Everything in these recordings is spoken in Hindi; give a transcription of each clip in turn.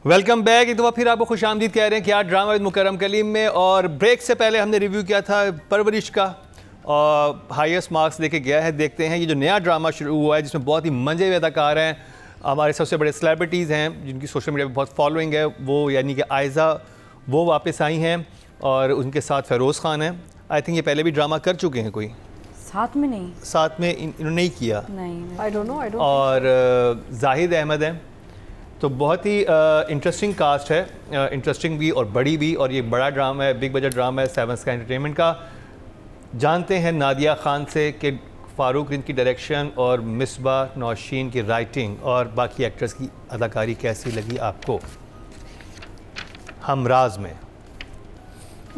Welcome back. एक दफ़ा फिर आपको खुश आमदीद कह रहे हैं कि आज ड्रामा विद मुकर्रम कलीम में, और ब्रेक से पहले हमने रिव्यू किया था परवरिश का और हाईएस्ट मार्क्स लेके गया है। देखते हैं ये जो नया ड्रामा शुरू हुआ है जिसमें बहुत ही मजे हुए अदाकार हैं, हमारे सबसे बड़े सेलिब्रिटीज़ हैं जिनकी सोशल मीडिया पर बहुत फॉलोइंग है, वो यानी कि आयज़ा वो वापस आई हैं और उनके साथ फ़ेरोज़ ख़ान हैं। आई थिंक ये पहले भी ड्रामा कर चुके हैं, कोई साथ में नहीं, साथ में इन्होंने नहीं किया, नहीं आई डोंट नो। और जाहिद अहमद हैं। तो बहुत ही इंटरेस्टिंग कास्ट है, इंटरेस्टिंग भी और बड़ी भी, और ये बड़ा ड्रामा है, बिग बजट ड्रामा है सेवन स्काई एंटरटेनमेंट का। जानते हैं नादिया खान से कि फ़ारूक रिंद की डायरेक्शन और मिसबा नौशीन की राइटिंग और बाकी एक्टर्स की अदाकारी कैसी लगी आपको हमराज में।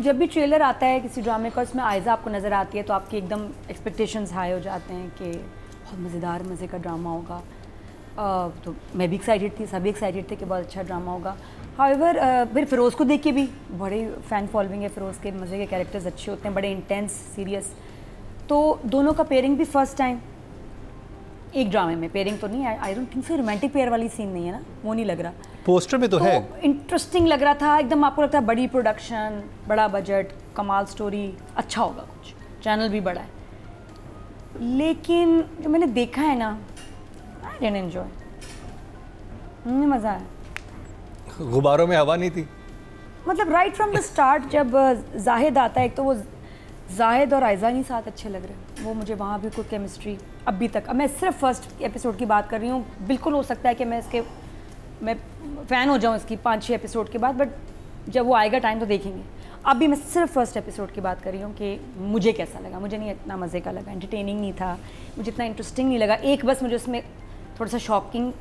जब भी ट्रेलर आता है किसी ड्रामे का, उसमें आयज़ा आपको नज़र आती है तो आपके एकदम एक्सपेक्टेशंस हाई हो जाते हैं कि बहुत मज़ेदार मज़े का ड्रामा होगा। तो मैं भी एक्साइटेड थी, सभी एक्साइटेड थे कि बहुत अच्छा ड्रामा होगा। हाउएवर फिर फ़िरोज़ को देख के भी बड़ी फ़ैन फॉलोइंग है फ़िरोज़ के, मज़े के कैरेक्टर्स अच्छे होते हैं, बड़े इंटेंस सीरियस। तो दोनों का पेयरिंग भी फर्स्ट टाइम एक ड्रामे में, पेयरिंग तो नहीं, I don't think so romantic pair वाली सीन नहीं है ना, वो नहीं लग रहा। पोस्टर में तो है, इंटरेस्टिंग लग रहा था एकदम, आपको लगता है बड़ी प्रोडक्शन, बड़ा बजट, कमाल स्टोरी, अच्छा होगा कुछ, चैनल भी बड़ा है। लेकिन जो मैंने देखा है ना, आई डिडंट एंजॉय, मुझे मज़ा आया। गुब्बारों में हवा नहीं थी, मतलब राइट फ्रॉम द स्टार्ट जब जाहिद आता है, एक तो वो जाहिद और आयज़ा नहीं साथ अच्छे लग रहे हैं, वो मुझे वहाँ भी कोई केमिस्ट्री अभी तक, अब मैं सिर्फ फर्स्ट एपिसोड की बात कर रही हूँ, बिल्कुल हो सकता है कि मैं फ़ैन हो जाऊँ इसकी 5-6 एपिसोड के बाद, बट जब वो आएगा टाइम तो देखेंगे। अभी मैं सिर्फ फर्स्ट एपिसोड की बात कर रही हूँ कि मुझे कैसा लगा, मुझे नहीं इतना मज़े का लगा, एंटरटेनिंग नहीं था, मुझे इतना इंटरेस्टिंग नहीं लगा। एक बस मुझे उसमें थोड़ा सा शॉकिंग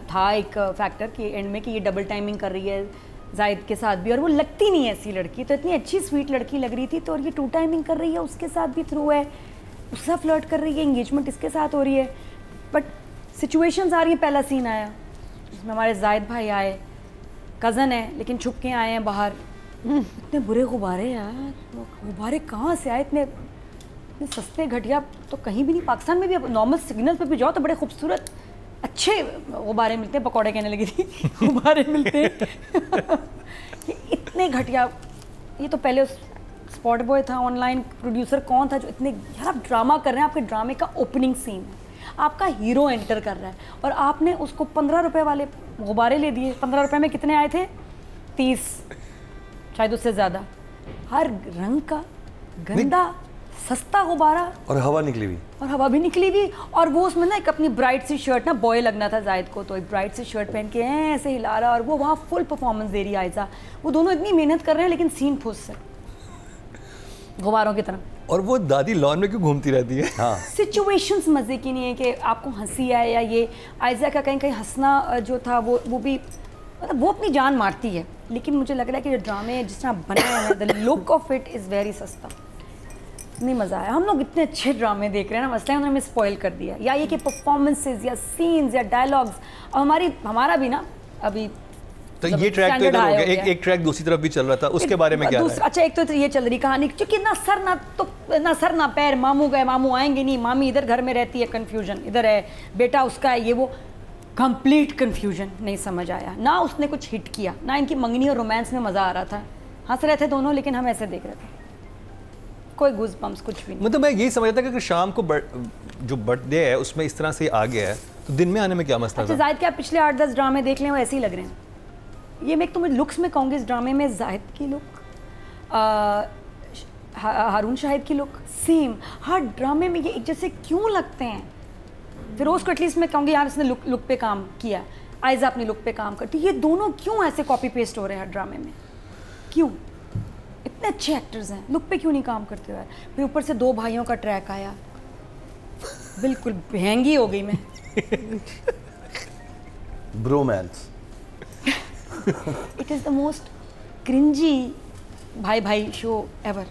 था एक फैक्टर कि एंड में कि ये डबल टाइमिंग कर रही है जाहिद के साथ भी, और वो लगती नहीं है ऐसी लड़की, तो इतनी अच्छी स्वीट लड़की लग रही थी, तो और ये 2 टाइमिंग कर रही है, उसके साथ भी थ्रू है, उसके साथ फ्लर्ट कर रही है, एंगेजमेंट इसके साथ हो रही है, बट सिचुएशंस आ रही है। पहला सीन आया जिसमें हमारे जाहिद भाई आए, कज़न है लेकिन छुप के आए हैं बाहर, इतने बुरे गुब्बारे यार, गुब्बारे कहाँ से आए, इतने सस्ते घटिया, तो कहीं भी नहीं, पाकिस्तान में भी अब नॉर्मल सिग्नल पे भी जाओ तो बड़े खूबसूरत अच्छे गुब्बारे मिलते हैं, पकौड़े कहने लगी थी गुब्बारे मिलते हैं ये इतने घटिया। ये तो पहले उस स्पॉट बॉय था, ऑनलाइन प्रोड्यूसर कौन था जो इतने, यार आप ड्रामा कर रहे हैं, आपके ड्रामे का ओपनिंग सीन है, आपका हीरो एंटर कर रहा है और आपने उसको 15 रुपए वाले गुब्बारे ले दिए। 15 रुपए में कितने आए थे? 30, शायद उससे ज़्यादा, हर रंग का गंदा सस्ता गुब्बारा, और हवा निकली हुई, और हवा भी निकली हुई, और वो उसमें ना एक अपनी ब्राइट सी शर्ट, ना बॉय लगना था जाहिद को, तो एक ब्राइट सी शर्ट पहन के ऐसे हिला रहा, और वो वहाँ फुल परफॉर्मेंस दे रही है आयज़ा। वो दोनों इतनी मेहनत कर रहे हैं लेकिन सीन फुस है गुब्बारों की तरह। और वो दादी लॉन में क्यों घूमती रहती है? हाँ, सिचुएशंस मज़े की नहीं है कि आपको हंसी आए, या ये आयज़ा का कहीं कहीं हंसना जो था वो भी, मतलब वो अपनी जान मारती है, लेकिन मुझे लग रहा है कि जो ड्रामे जिस तरह बनाया है, the look of it is very सस्ता, नहीं मज़ा आया। हम लोग इतने अच्छे ड्रामे देख रहे हैं ना, मसला उन्होंने स्पॉइल कर दिया, या ये कि परफॉर्मेंसेस या सीन्स या डायलॉग्स, और हमारा भी ना अभी तो ये ट्रैक तो इधर हो गया, एक ट्रैक दूसरी तरफ भी चल रहा था, उसके बारे में क्या है? अच्छा, एक तो ये चल रही कहानी, क्योंकि ना सर ना पैर, मामू गए मामू आएंगे नहीं, मामी इधर घर में रहती है, कन्फ्यूजन इधर है, बेटा उसका है, ये वो कंप्लीट कन्फ्यूजन, नहीं समझ आया ना, उसने कुछ हिट किया ना, इनकी मंगनी और रोमांस में मज़ा आ रहा था, हंस रहे थे दोनों, लेकिन हम ऐसे देख रहे थे, कोई गूज़ बम्स कुछ भी नहीं। मतलब मैं यही समझ रहा था कि अगर शाम को जो बर्थडे है उसमें इस तरह से आ गया है तो दिन में आने में क्या मसला था? जाहिद के आप पिछले 8-10 ड्रामे देख लें, वो ऐसे ही लग रहे हैं। ये मैं तुम्हें लुक्स में कहूँगी, इस ड्रामे में जाहिद की लुक, हारून शाहिद की लुक सेम, हर ड्रामे में ये एक जैसे क्यों लगते हैं? फ़िरोज़ को एटलीस्ट मैं कहूँगी यार इसने लुक पे काम किया, आयज़ा अपनी लुक पे काम करती, ये दोनों क्यों ऐसे कॉपी पेस्ट हो रहे हैं हर ड्रामे में? क्यों? इतने अच्छे एक्टर्स हैं, लुक पे क्यों नहीं काम करते हुए? फिर ऊपर से 2 भाइयों का ट्रैक आया, बिल्कुल महंगी हो गई मैं bromance it is the most cringey भाई शो एवर,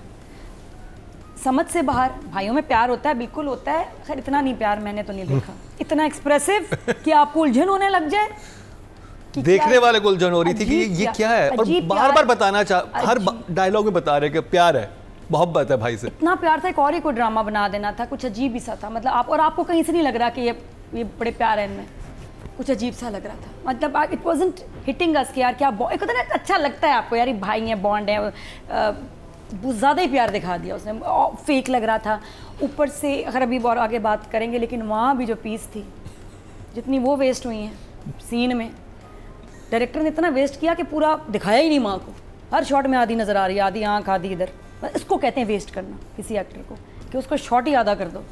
समझ से बाहर। भाइयों में प्यार होता है, बिल्कुल होता है, खैर इतना नहीं प्यार मैंने तो नहीं देखा, इतना एक्सप्रेसिव कि आपको उलझन होने लग जाए, देखने वाले को उलझन हो रही थी कि ये क्या है, और बार बार बताना हर डायलॉग में बता रहे कि प्यार है, मोहब्बत है भाई से, इतना प्यार था, एक और ही कोई ड्रामा बना देना था, कुछ अजीब ही सा था, मतलब आपको कहीं से नहीं लग रहा कि ये बड़े प्यार है इनमें, कुछ अजीब सा लग रहा था, मतलब इट वाजंट हिटिंग अस कि यार क्या एक होता है ना, अच्छा लगता है आपको यार, ये भाई हैं, बॉन्ड है, बहुत ज़्यादा ही प्यार दिखा दिया उसने, फेक लग रहा था ऊपर से। अगर अभी और आगे बात करेंगे, लेकिन वहाँ भी जो पीस थी, जितनी वो वेस्ट हुई हैं सीन में, डायरेक्टर ने इतना वेस्ट किया कि पूरा दिखाया ही नहीं माँ को, हर शॉट में आधी नज़र आ रही है, आधी आँख आधी इधर। इसको कहते हैं वेस्ट करना किसी एक्टर को, कि उसको शॉट ही आधा कर दो।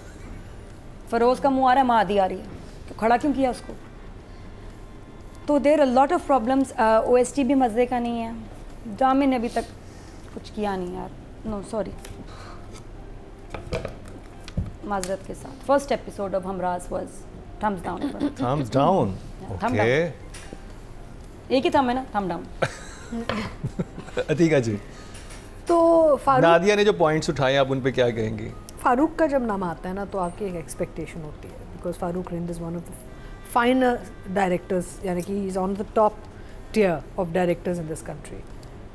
फ़रोज़ का मुँह आ रहा है, माँ आधी आ रही है, तो खड़ा क्यों किया उसको? तो there a lot of problems. OST भी मज़े का नहीं है, ड्रामे ने अभी तक कुछ किया नहीं यार, नो सॉरी, माजरत के साथ। First episode of Humraaz was thumbs down. Thumbs down, okay, एक ही थम है ना, थम डाउन। अतीका जी, तो नादिया ने जो पॉइंट्स उठाए आप उन पे क्या कहेंगी? फारूक का जब नाम आता है ना, तो आपकी एक एक्सपेक्टेशन होती है, because Farooq Rind is one of the finer directors, यानी कि he is on the top tier of directors in this country.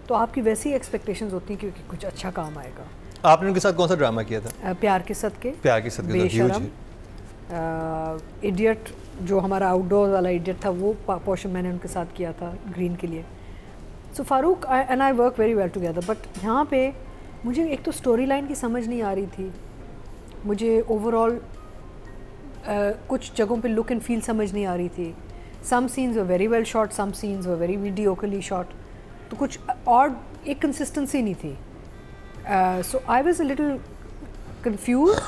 तो आपकी वैसी एक्सपेक्टेशंस होती हैं कि कुछ अच्छा काम आएगा। आपने उनके साथ कौन सा ड्रामा किया था? प्यार के सदके, प्यार के सदके, बेशरम, इडियट, जो हमारा आउटडोर वाला इडियट था, वो पोर्शन मैंने उनके साथ किया था ग्रीन के लिए। So Farooq and I work very well together. But यहाँ पे मुझे एक तो स्टोरी लाइन की समझ नहीं आ रही थी, मुझे ओवरऑल कुछ जगहों पे लुक एंड फील समझ नहीं आ रही थी। Some scenes were very well shot, some scenes were very mediocrely shot, तो कुछ और एक कंसिस्टेंसी नहीं थी। So I was a little confused.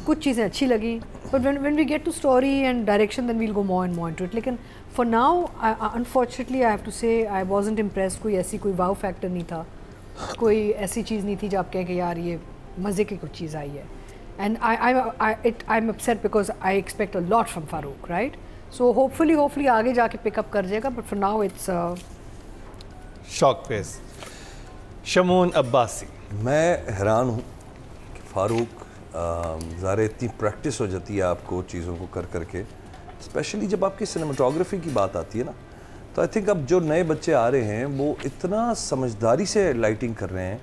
कुछ चीज़ें अच्छी लगी, but when we get to story and direction then we'll go more and more into it. लेकिन for now unfortunately I have to say I wasn't impressed. कोई ऐसी कोई वाव फैक्टर नहीं था, कोई ऐसी चीज़ नहीं थी जो आप कहें कि यार ये मज़े की कुछ चीज़ आई है। And I am upset because I expect a lot from Farooq, right? So hopefully आगे जाके पिकअप कर जाएगा, but for now it's shock face. Shamoon Abbasi, मैं हैरान हूँ कि फारूक ज़ाहिर इतनी प्रैक्टिस हो जाती है आपको चीज़ों को कर करके, स्पेशली जब आपकी सिनेमाटोग्राफी की बात आती है ना, तो आई थिंक अब जो नए बच्चे आ रहे हैं वो इतना समझदारी से लाइटिंग कर रहे हैं,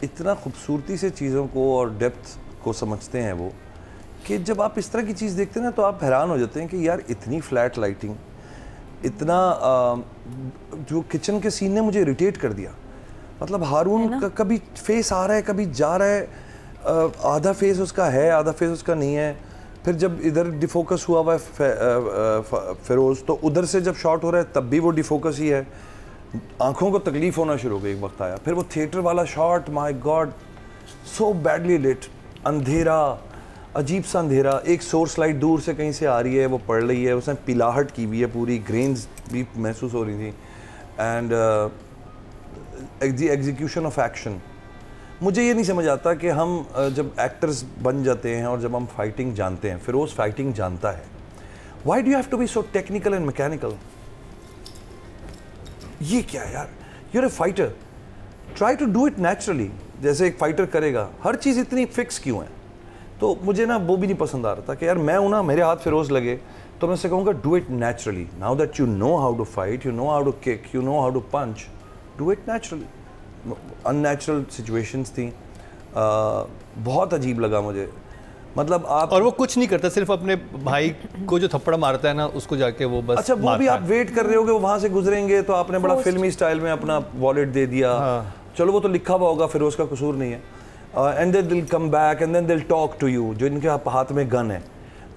इतना खूबसूरती से चीज़ों को और डेप्थ को समझते हैं वो, कि जब आप इस तरह की चीज़ देखते हैं ना तो आप हैरान हो जाते हैं कि यार इतनी फ्लैट लाइटिंग, इतना जो किचन के सीन ने मुझे इरिटेट कर दिया। मतलब हारून का कभी फेस आ रहा है, कभी जा रहा है, आधा फेस उसका है, आधा फेस उसका नहीं है। फिर जब इधर डिफोकस हुआ हुआ है फिरोज़, तो उधर से जब शॉट हो रहा है तब भी वो डिफोकस ही है। आंखों को तकलीफ़ होना शुरू हो गई एक वक्त आया। फिर वो थिएटर वाला shot, my god, so badly lit, अंधेरा, अजीब सा अंधेरा, एक सोर्स लाइट दूर से कहीं से आ रही है, वो पड़ रही है, उसने पिलाहट की हुई है, पूरी ग्रेन्स भी महसूस हो रही थी। And the execution of action, मुझे ये नहीं समझ आता कि हम जब एक्टर्स बन जाते हैं और जब हम फाइटिंग जानते हैं, फिरोज़ फाइटिंग जानता है, why do you have to be so technical and mechanical? ये क्या है यार, you're a fighter, try to do it naturally, जैसे एक फाइटर करेगा। हर चीज़ इतनी फिक्स क्यों है? तो मुझे ना वो भी नहीं पसंद आ रहा था कि यार मैं हूँ ना, मेरे हाथ फिरोज़ लगे तो मैं उससे कहूँगा do it naturally. Now that you know how to fight, you know how to kick, you know how to punch, do it naturally. Unnatural situations थी, बहुत अजीब लगा मुझे। मतलब आप, और वो कुछ नहीं करता, सिर्फ अपने भाई को जो थप्पड़ मारता है ना उसको जाके वो बस, अच्छा वो भी आप वेट कर रहे होगे वो वहाँ से गुजरेंगे, तो आपने बड़ा फिल्मी स्टाइल में अपना वॉलेट दे दिया। हाँ। चलो वो तो लिखा हुआ होगा, फिर उसका कसूर नहीं है। एंड देन दिल कम बैक एंड देन दिल टॉक टू यू। जो इनके हाथ में गन है,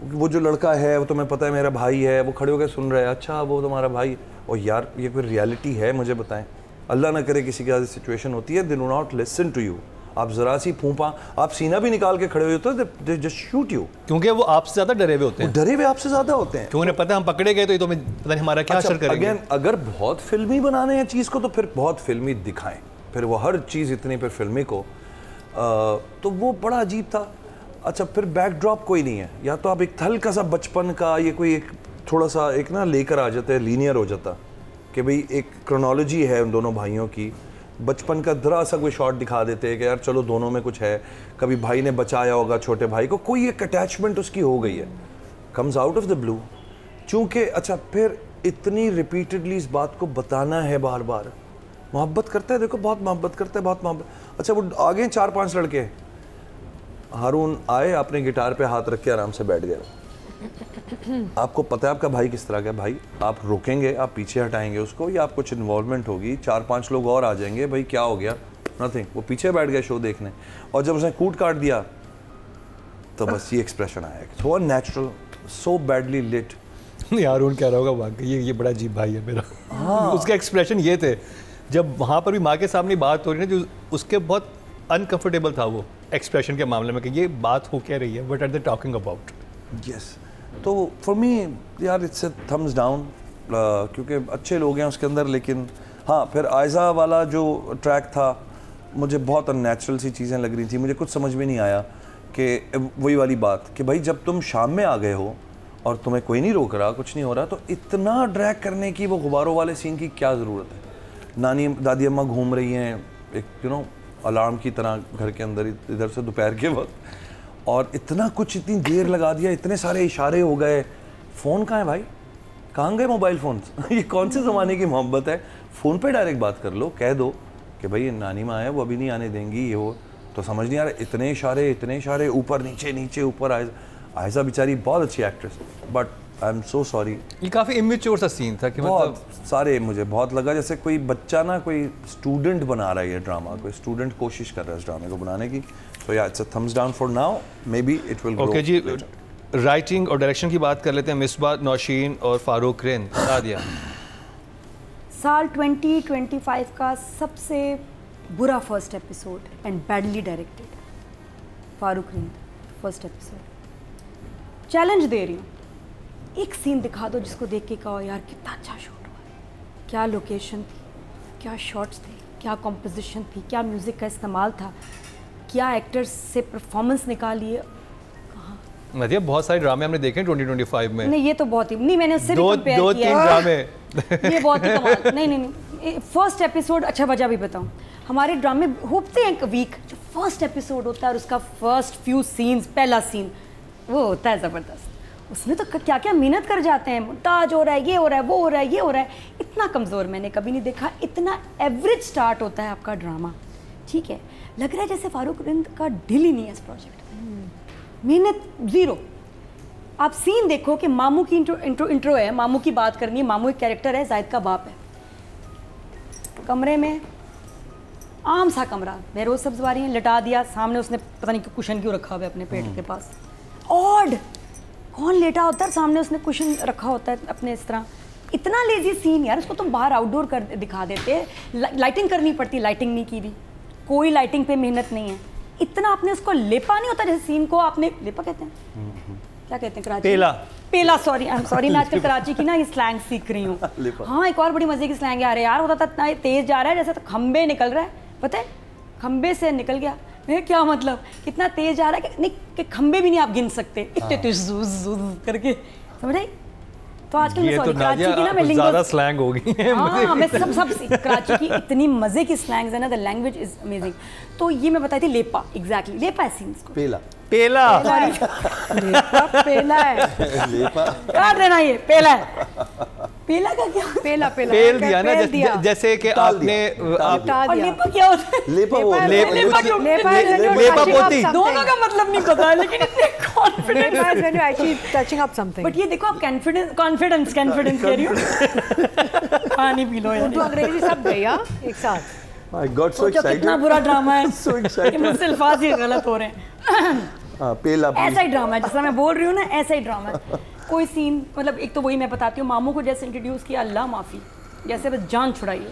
वो जो लड़का है वो तुम्हें पता है मेरा भाई है, वो खड़े होकर सुन रहे हैं, अच्छा वो तुम्हारा भाई। और यार ये कोई रियलिटी है? मुझे बताएं, अल्लाह ना करे किसी के साथ सिचुएशन होती है, they do not listen to you. आप ज़रा सी फूंपा, आप सीना भी निकाल के खड़े हुए होते हो, दे जस्ट शूट यू, क्योंकि वो आपसे ज़्यादा डरे हुए होते हैं। डरे हुए आपसे ज़्यादा होते हैं, क्योंकि उन्हें पता है हम पकड़े गए तो ये तो पता नहीं हमारा क्या असर करेगा। अगेन, अगर बहुत फिल्मी बनाने हैं चीज़ को तो फिर बहुत फिल्मी दिखाएं, फिर वो हर चीज़ इतनी फिर फिल्मी को, तो वो बड़ा अजीब था। अच्छा, फिर बैकड्रॉप कोई नहीं है, या तो आप एक हल्का सा बचपन का ये कोई एक थोड़ा सा एक ना लेकर आ जाते हैं, लीनियर हो जाता कि भाई एक क्रोनोलॉजी है उन दोनों भाइयों की, बचपन का जरा सा कोई शॉट दिखा देते हैं कि यार चलो दोनों में कुछ है, कभी भाई ने बचाया होगा छोटे भाई को, कोई एक अटैचमेंट उसकी हो गई है, comes out of the blue. चूँकि अच्छा फिर इतनी रिपीटेडली इस बात को बताना है बार बार, मोहब्बत करता है, देखो बहुत मोहब्बत करता है, बहुत मोहब्बत। अच्छा वो आगे 4-5 लड़के, हारून आए, अपने गिटार पे हाथ रख के आराम से बैठ गए। आपको पता है आपका भाई किस तरह का है, भाई आप रोकेंगे, आप पीछे हटाएंगे उसको, या आप कुछ इन्वॉल्वमेंट होगी, 4-5 लोग और आ जाएंगे, भाई क्या हो गया, नथिंग, वो पीछे बैठ गए शो देखने, और जब उसने कूट काट दिया तो बस ये एक्सप्रेशन आया, so natural, so badly lit. यार उन कह रहा होगा वाकई ये बड़ा अजीब भाई है मेरा। हाँ। उसके एक्सप्रेशन ये थे जब वहाँ पर भी माँ के सामने बात हो रही है, जो उसके बहुत अनकंफर्टेबल था वो एक्सप्रेशन के मामले में कि ये बात हो क्या रही है, what are they talking about. Yes, तो फॉर मी यार इट्स ए थम्स डाउन, क्योंकि अच्छे लोग हैं उसके अंदर, लेकिन हाँ फिर आयज़ा वाला जो ट्रैक था मुझे बहुत अननेचुरल सी चीज़ें लग रही थी, मुझे कुछ समझ में नहीं आया कि वही वाली बात कि भाई जब तुम शाम में आ गए हो और तुम्हें कोई नहीं रोक रहा, कुछ नहीं हो रहा, तो इतना ड्रैग करने की वो गुब्बारों वाले सीन की क्या ज़रूरत है। नानी दादी अम्मा घूम रही हैं एक अलार्म की तरह घर के अंदर इधर से दोपहर के वक्त, और इतना कुछ इतनी देर लगा दिया, इतने सारे इशारे हो गए, फ़ोन कहाँ है भाई, कहाँ गए मोबाइल फ़ोन ये कौन से ज़माने की मोहब्बत है, फ़ोन पे डायरेक्ट बात कर लो, कह दो कि भाई नानी माँ है वो अभी नहीं आने देंगी, ये वो, तो समझ नहीं आ रहा, इतने इशारे ऊपर नीचे ऊपर। आयज़ा बेचारी बहुत अच्छी actress, but I am so sorry, ये काफ़ी इमेच्योर सा सीन था कि बहुत सारे मुझे बहुत लगा जैसे कोई बच्चा ना कोई स्टूडेंट बना रहा है ये ड्रामा, कोई स्टूडेंट कोशिश कर रहा है इस ड्रामे को बनाने की। तो या it's a thumbs down for now, maybe it will grow. Okay जी, राइटिंग और डायरेक्शन की बात कर लेते हैं। मिसबा नौशीन और फारूक रिंद, बता दिया साल 2025 का सबसे बुरा first episode and badly directed, Farooq Rind first episode. Challenge दे रही हूँ, एक सीन दिखा दो जिसको देख के कहो यार कितना अच्छा शूट हुआ है, क्या लोकेशन थी, क्या शॉट्स थे, क्या कॉम्पोजिशन थी, क्या म्यूज़िक का इस्तेमाल था, क्या एक्टर्स से परफॉर्मेंस निकाली है। मतलब बहुत सारे ड्रामे हमने देखे 2025 में। नहीं ये तो बहुत ही नहीं, मैंने उससे भी कंपेयर दो किया तीन ड्रामे ये बहुत ही कमाल। नहीं फर्स्ट एपिसोड, अच्छा वजह भी बताऊं, हमारे ड्रामे होते हैं एक वीक, जो फर्स्ट एपिसोड होता है और उसका फर्स्ट फ्यू सीन्स, पहला सीन वो होता है ज़बरदस्त, उसमें तो क्या क्या मेहनत कर जाते हैं, मोन्टाज हो रहा है, ये हो रहा है, वो हो रहा है, ये हो रहा है। इतना कमज़ोर मैंने कभी नहीं देखा, इतना एवरेज स्टार्ट होता है आपका ड्रामा, ठीक है। लग रहा है जैसे फारूक रिंद का दिल ही नहीं है इस प्रोजेक्ट में, मेहनत ज़ीरो। आप सीन देखो कि मामू की इंट्रो है, मामू की बात करनी है, मामू एक कैरेक्टर है, जाहिद का बाप है, कमरे में आम सा कमरा, बेरोज सब्जवारी है, लिटा दिया, सामने उसने पता नहीं कुशन क्यों रखा हुआ है अपने पेट के पास, ऑड कौन लेटा होता है सामने उसने कुशन रखा होता है अपने इस तरह। इतना लेजी सीन यार, उसको तुम बाहर आउटडोर कर दिखा देते, लाइटिंग करनी पड़ती, लाइटिंग नहीं की भी, कोई लाइटिंग पे मेहनत नहीं है। इतना आपने उसको लेपा नहीं होता, जैसे सीन को आपने लेपा कहते हैं, क्या कहते हैं कराची, पेला सॉरी आई एम सॉरी, मैं आजकल कराची की ना ये स्लैंग सीख रही हूँ। हाँ एक और बड़ी मजे की स्लैंग आ रही है यार, होता था इतना तेज जा रहा है जैसे तो खंबे निकल रहा है, पता है खंबे से निकल गया, क्या मतलब कितना तेज जा रहा है कि नहीं कि खंबे भी नहीं आप गिन सकते, इतने तेज करके, समझ आई। तो आजकल मैं सॉरी कराची की ना, मैं ज़्यादा स्लैंग हो गई है। हाँ मैं सब कराची की इतनी मजे की स्लैंग्स है ना, द लैंग्वेज इज अमेजिंग। तो ये मैं बताई थी लेपा, एग्जैक्टली लेपा है सीन्स को, पेला पेला है, काट देना ये पेला है, पेला का क्या, पेल दिया ना, जैसे कि आपने लेपा क्या होता है, लेपा पोती, दोनों का मतलब नहीं पता है, लेकिन इतने कॉन्फिडेंट। बट ये देखो आप कॉन्फिडेंस कह रही हो, पानी पी लो यार, तो अंग्रेजी सब भैया एक साथ। I got so excited. कितना बुरा ड्रामा है, so excited. मुझसे अल्फाज ही गलत हो रहे हैं। पेला ऐसा ही ड्रामा है, जिस तरह मैं बोल रही हूँ ना, ऐसा ही ड्रामा है। कोई सीन मतलब एक तो वही मैं बताती हूँ, मामू को जैसे इंट्रोड्यूस किया, अल्लाह माफ़ी, जैसे बस जान छुड़ाई है।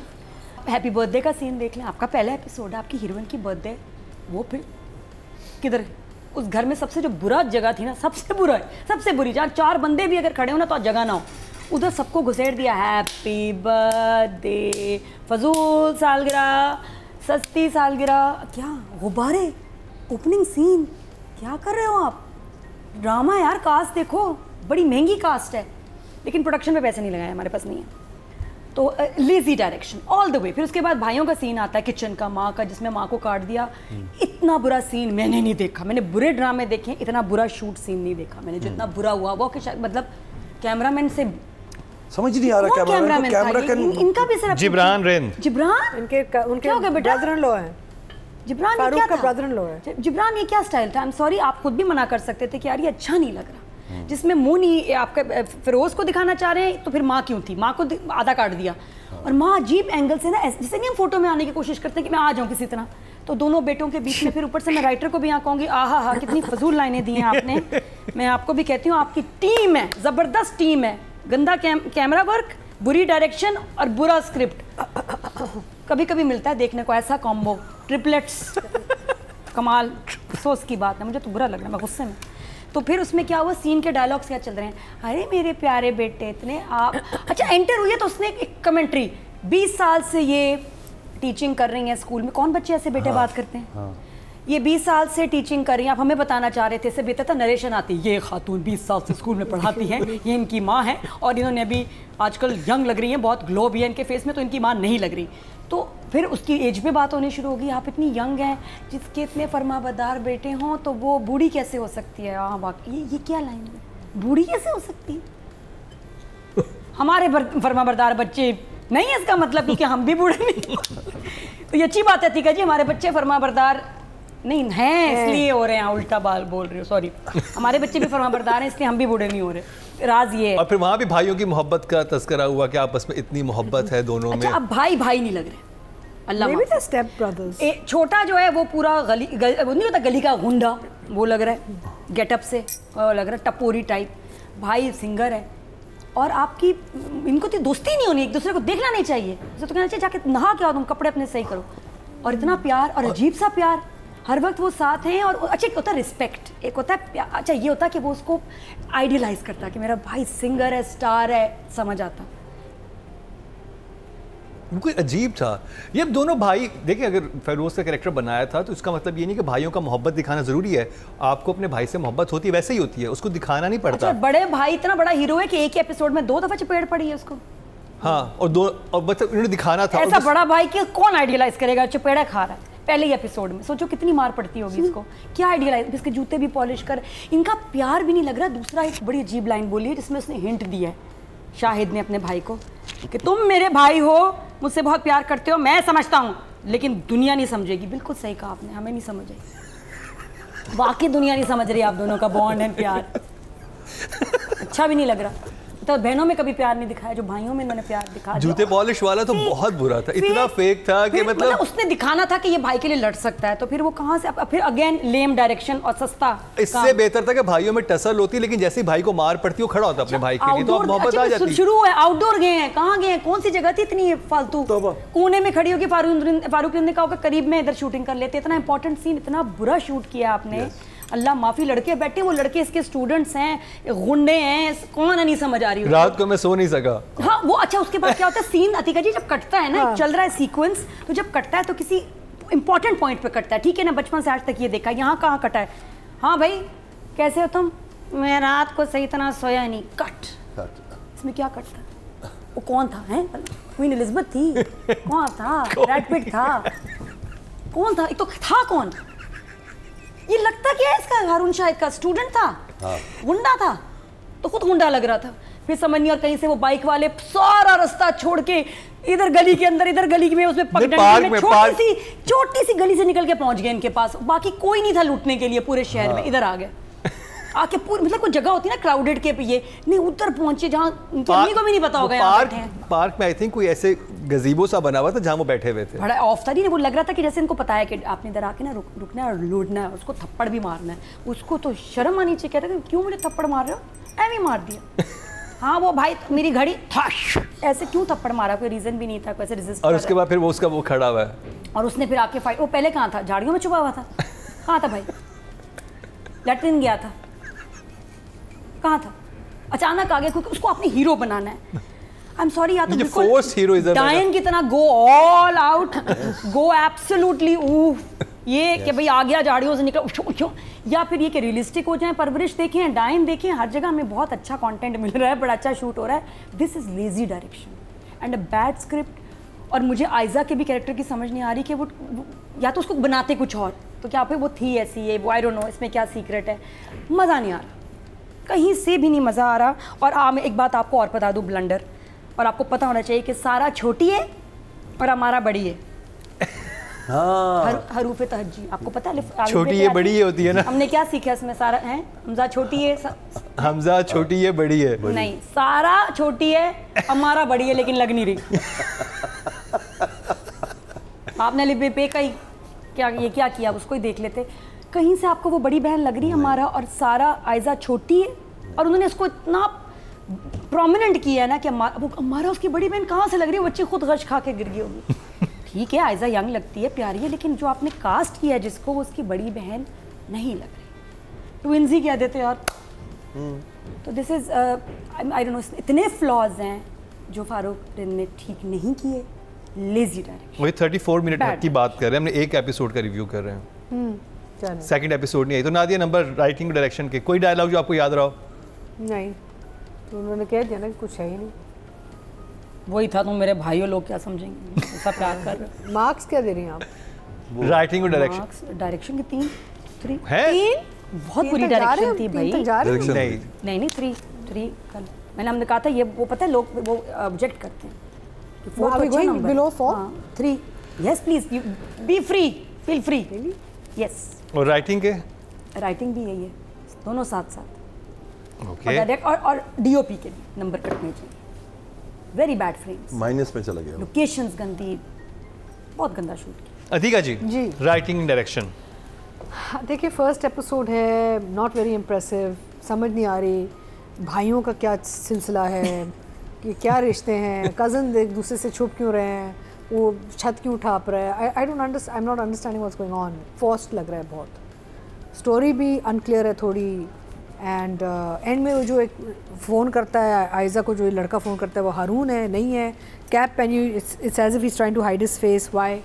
हैप्पी बर्थडे का सीन देख लें, आपका पहला एपिसोड है, आपकी हीरोइन की बर्थडे, वो फिर किधर, उस घर में सबसे जो बुरा जगह थी ना, सबसे बुरा है, सबसे बुरी जहाँ 4 बंदे भी अगर खड़े हो ना तो जगह ना हो, उधर सबको घुसेड़ दिया, हैप्पी बर्थडे, फजूल सालगिरह, सस्ती सालगिरह, क्या गुब्बारे, ओपनिंग सीन, क्या कर रहे हो आप। ड्रामा यार, कास्ट देखो, बड़ी महंगी कास्ट है, लेकिन प्रोडक्शन पे पैसे नहीं लगाए, हमारे पास नहीं है। तो lazy direction all the way. फिर उसके बाद भाइयों का सीन आता है, किचन का, माँ का, जिसमें माँ को काट दिया। इतना बुरा सीन मैंने नहीं देखा, मैंने बुरे ड्रामे देखे, इतना बुरा शूट सीन नहीं देखा मैंने, जो इतना बुरा हुआ वो कि मतलब कैमरामैन से समझ नहीं आ रहा, कैमरा इनका भी सिर्फ जिब्रान रिंद, जिब्रान उनके ब्रदर इन लॉ है, जिब्रान फारूक का ब्रदर इन लॉ है। जिब्रान ये क्या स्टाइल था, आई एम सॉरी, आप खुद भी मना कर सकते थे कि यार ये अच्छा नहीं लग रहा, जिसमें मुंह नहीं आपका फिरोज को दिखाना चाह रहे हैं, तो फिर माँ क्यों थी, माँ को आधा काट दिया। और माँ अजीब एंगल से ना, जैसे नहीं हम फोटो में आने की कोशिश करते हैं कि मैं आ जाऊँ किसी तरह, तो दोनों बेटों के बीच में फिर ऊपर से मैं राइटर को भी यहाँ कहूँगी, आहा हा कितनी फजूल लाइनें दी हैं आपने। मैं आपको भी कहती हूँ, आपकी टीम है, ज़बरदस्त टीम है, गंदा कैमरा वर्क, बुरी डायरेक्शन और बुरा स्क्रिप्ट। कभी कभी मिलता है देखने को ऐसा कॉम्बो, ट्रिपलेट्स, कमाल। अफसोस की बात है, मुझे तो बुरा लग रहा है, मैं गुस्से में। तो फिर उसमें क्या हुआ, सीन के डायलॉग्स क्या चल रहे हैं, अरे मेरे प्यारे बेटे इतने आप अच्छा एंटर हुई है तो उसने एक कमेंट्री, 20 साल से ये टीचिंग कर रही हैं स्कूल में, कौन बच्चे ऐसे बेटे बात करते हैं, ये 20 साल से टीचिंग कर रही हैं, आप हमें बताना चाह रहे थे, इससे बेहतर था नरेशन आती, ये खातून 20 साल से स्कूल में पढ़ाती हैं, ये इनकी माँ है और इन्होंने अभी आजकल यंग लग रही हैं, बहुत ग्लो भी है इनके फेस में, तो इनकी माँ नहीं लग रही। तो फिर उसकी एज पे बात होनी शुरू होगी, आप इतनी यंग हैं, जिसके इतने फरमाबरदार बेटे हों तो वो बूढ़ी कैसे हो सकती है। हाँ वाकई ये क्या लाइन है, बूढ़ी कैसे हो सकती है, हमारे फरमाबरदार बच्चे नहीं है इसका मतलब कि हम भी बूढ़े नहीं। तो ये अच्छी बात है तीका जी, हमारे बच्चे फरमाबरदार नहीं हैं इसलिए हो रहे हैं, उल्टा बाल बोल रही हो, सॉरी, हमारे बच्चे भी फरमाबरदार हैं इसलिए हम भी बूढ़े नहीं हो रहे, राज ये है। और फिर वहाँ भी भाइयों की मोहब्बत का तस्करा हुआ कि आपस में इतनी मोहब्बत है दोनों में। अब भाई भाई नहीं लग रहे, अल्लाह स्टेप ब्रदर्स। छोटा जो है वो पूरा वो नहीं होता गली का गुंडा, वो लग रहा है गेटअप से, लग रहा है टपोरी टाइप, भाई सिंगर है। और आपकी इनको तो दोस्ती नहीं होनी, एक दूसरे को देखना नहीं चाहिए, तो कहना चाहिए जाके नहा के आओ तुम, कपड़े अपने सही करो। और इतना प्यार और अजीब सा प्यार, हर वक्त वो साथ हैं। और अच्छा एक होता है रिस्पेक्ट, एक होता है अच्छा ये होता है कि वो उसको आइडियलाइज करता है कि मेरा भाई सिंगर है, स्टार है, समझ आता। कोई अजीब था ये। अब दोनों भाई देखिए, अगर फेरोज का कैरेक्टर बनाया था तो इसका मतलब ये नहीं कि भाइयों का मोहब्बत दिखाना जरूरी है, आपको अपने भाई से मोहब्बत होती है वैसे ही होती है, उसको दिखाना नहीं पड़ता। अच्छा, बड़े भाई इतना बड़ा हीरो है कि एक ही एपिसोड में 2 दफा चपेट पड़ी है उसको। हाँ, और मतलब उन्होंने दिखाना था ऐसा बड़ा भाई कि कौन आइडियलाइज करेगा, चपेड़ा खा रहा है पहले ही एपिसोड में, सोचो कितनी मार पड़ती होगी इसको, क्या आइडियलाइज, इसके जूते भी पॉलिश कर, इनका प्यार भी नहीं लग रहा। दूसरा एक बड़ी अजीब लाइन बोली है जिसमें उसने हिंट दिया है शाहिद ने अपने भाई को कि तुम मेरे भाई हो, मुझसे बहुत प्यार करते हो, मैं समझता हूँ, लेकिन दुनिया नहीं समझेगी। बिल्कुल सही कहा आपने, हमें नहीं समझ आई, वाकई दुनिया नहीं समझ रही आप दोनों का बॉन्ड है, प्यार अच्छा भी नहीं लग रहा। तो बहनों में कभी प्यार नहीं दिखाया जो भाइयों में इन्होंने प्यार दिखाया। जूते पॉलिश वाला तो बहुत बुरा था, इतना फेक था कि मतलब उसने दिखाना था कि ये भाई के लिए लड़ सकता है, तो फिर वो कहाँ से, फिर अगेन लेम डायरेक्शन और सस्ता। इससे बेहतर था कि भाइयों में टसल होती, लेकिन जैसे ही भाई को मार पड़ती वो खड़ा होता अपने भाई के लिए, तो अब मोहब्बत आ जाती। शुरू है आउटडोर गए हैं, कहाँ गए हैं, कौन सी जगह थी इतनी फालतू, कोने में खड़ी होगी फारूक ने कहा करीब में इधर शूटिंग कर लेते, इतना इंपॉर्टेंट सीन इतना बुरा शूट किया आपने। अल्लाह माफी, लड़के बैठे, वो लड़के इसके स्टूडेंट्स हैं, गुंडे हैं, कौन है नहीं समझ आ रही। रात को मैं सो नहीं सका। हाँ वो अच्छा, उसके बाद क्या होता है सीन अतिका जी जब कटता है ना, चल रहा है सीक्वेंस, तो जब कटता है तो किसी इंपॉर्टेंट पॉइंट पे कटता है, ठीक है ना, बचपन से आज तक ये देखा, यहाँ कहाँ कटा है, हाँ भाई कैसे हो तुम, मैं रात को सही तरह सोया नहीं, कट। इसमें क्या कटता, वो कौन था, है क्वीन एलिजाबेथ थी, कौन था, ब्रैड पिट था, कौन था, एक तो था कौन, ये लगता क्या है इसका, हारून शाहिद का स्टूडेंट था, गुंडा था, तो खुद गुंडा लग रहा था। फिर समझ नहीं, और कहीं से वो बाइक वाले सारा रास्ता छोड़ के इधर गली के अंदर, इधर गली में, उसमें छोटी सी गली से निकल के पहुंच गए इनके पास, बाकी कोई नहीं था लूटने के लिए पूरे शहर में, इधर आ गए आके पूरी, मतलब कोई जगह होती है ना क्राउडेड के पे, ये नहीं उधर पहुंचे जहाँ उनकी अम्मी को भी नहीं पता होगा। पार्क में आई थिंक कोई ऐसे गजीबो सा बना हुआ था जहाँ वो बैठे हुए थे, बड़ा ऑफ था, नहीं वो लग रहा था कि जैसे इनको पता है कि आपने इधर आके ना रुकना है और लूटना है, उसको थप्पड़ भी मारना है, उसको तो शर्म आनी चाहिए, कहता है क्यों मुझे थप्पड़ मार रहे हो, ऐਵੇਂ मार दिया। हाँ वो भाई मेरी घड़ी ऐसे क्यों थप्पड़ मारा, कोई रीजन भी नहीं था, कैसे रेजिस्ट। और उसके बाद फिर वो उसका वो खड़ा हुआ है, और उसने फिर आके फाइट, वो पहले कहाँ था, झाड़ियों में छुपा हुआ था, कहाँ था भाई, लैट्रिन गया था, कहाँ था, अचानक आ गया, क्योंकि उसको अपनी हीरो बनाना है। आई एम सॉरी, या तो बिल्कुल डायन की तरह गो ऑल आउट, गो एब्सोल्युटली ये कि भाई आ गया झाड़ियों से निकला, या फिर ये कि रियलिस्टिक हो जाए, परवरिश देखें, डायन देखें, हर जगह हमें बहुत अच्छा कंटेंट मिल रहा है, बड़ा अच्छा शूट हो रहा है। This is lazy direction and a bad script. और मुझे आयजा के भी कैरेक्टर की समझ नहीं आ रही कि वो या तो उसको बनाते कुछ और, तो क्या फिर वो थी ऐसी है, वो आई डोंट नो इसमें क्या सीक्रेट है, मज़ा नहीं आ रहा, कहीं से भी नहीं मज़ा आ रहा। और मैं एक बात आपको और बता दूँ, ब्लंडर, और आपको पता होना चाहिए कि सारा छोटी है और हमारा बड़ी है। हरूफ तहज्जी, आपको पता है छोटी है बड़ी है होती है ना, हमने क्या सीखा इसमें, सारा है हमजा छोटी है हमजा छोटी है बड़ी है? नहीं, सारा छोटी है, हमारा बड़ी है, लेकिन लग नहीं रही। आपने लिपे पे का क्या किया, उसको ही देख लेते। कहीं से आपको वो बड़ी बहन लग रही है हमारा, और सारा आयजा छोटी है, और उन्होंने इसको इतना प्रोमिनेंट किया है ना कि हमारा उसकी बड़ी बहन कहाँ से लग रही है, बच्ची खुद गश खा के गिर गई होगी। ठीक है, आयजा यंग लगती है, प्यारी है, लेकिन जो आपने कास्ट किया है जिसको, उसकी बड़ी बहन नहीं लग रही। ट्विंस ही कह देते यार। तो this is I don't no, इतने फ्लॉज हैं जो फारूक ने ठीक नहीं किए। Lazy direction. वही 34 मिनट की बात कर रहे हैं, हमने एक एपिसोड का रिव्यू कर रहे हैं। सेकंड एपिसोड नहीं आई। तो नादिया, नंबर राइटिंग डायरेक्शन के कोई डायलॉग जो आपको याद रहा हो? नहीं, तो उन्होंने कह दिया ना कि कुछ है ही नहीं। वही था, तुम मेरे भाइयों लोग क्या समझेंगे, ऐसा प्यार कर रहे हो। मार्क्स क्या दे रही हैं आप? राइटिंग और डायरेक्शन। मार्क्स डायरेक्शन के 3 है? 3 बहुत बुरी डायरेक्शन थी भाई। नहीं 3 कल मैंने कहा था ये, वो पता है लोग वो ऑब्जेक्ट करते हैं कि 4 तो अच्छा number. Below 4 3 yes please, B free, feel free. Yes. और राइटिंग के? राइटिंग भी यही है, दोनों साथ साथ। ओके। और डायरेक्ट और डीओपी के नंबर कटने चाहिए। वेरी बैड फ्रेम्स, माइनस में चला गया। लोकेशंस गंदी, बहुत गंदा शूट किया। अतिका जी, जी। Writing and direction. देखिए, फर्स्ट एपिसोड है, नॉट वेरी इम्प्रेसिव, समझ नहीं आ रही भाइयों का क्या सिलसिला है, कि क्या रिश्ते हैं, कज़न एक दूसरे से छुप क्यों रहे हैं, वो छत क्यों ठाप रहा है। I am not understanding what's going on. Forced लग रहा है बहुत, स्टोरी भी अनक्लियर है थोड़ी। एंड एंड में वो जो एक फ़ोन करता है आयजा को, जो लड़का फ़ोन करता है वो हारून है, नहीं है, कैप पहनी, it's as if he is trying to hide his face. Why?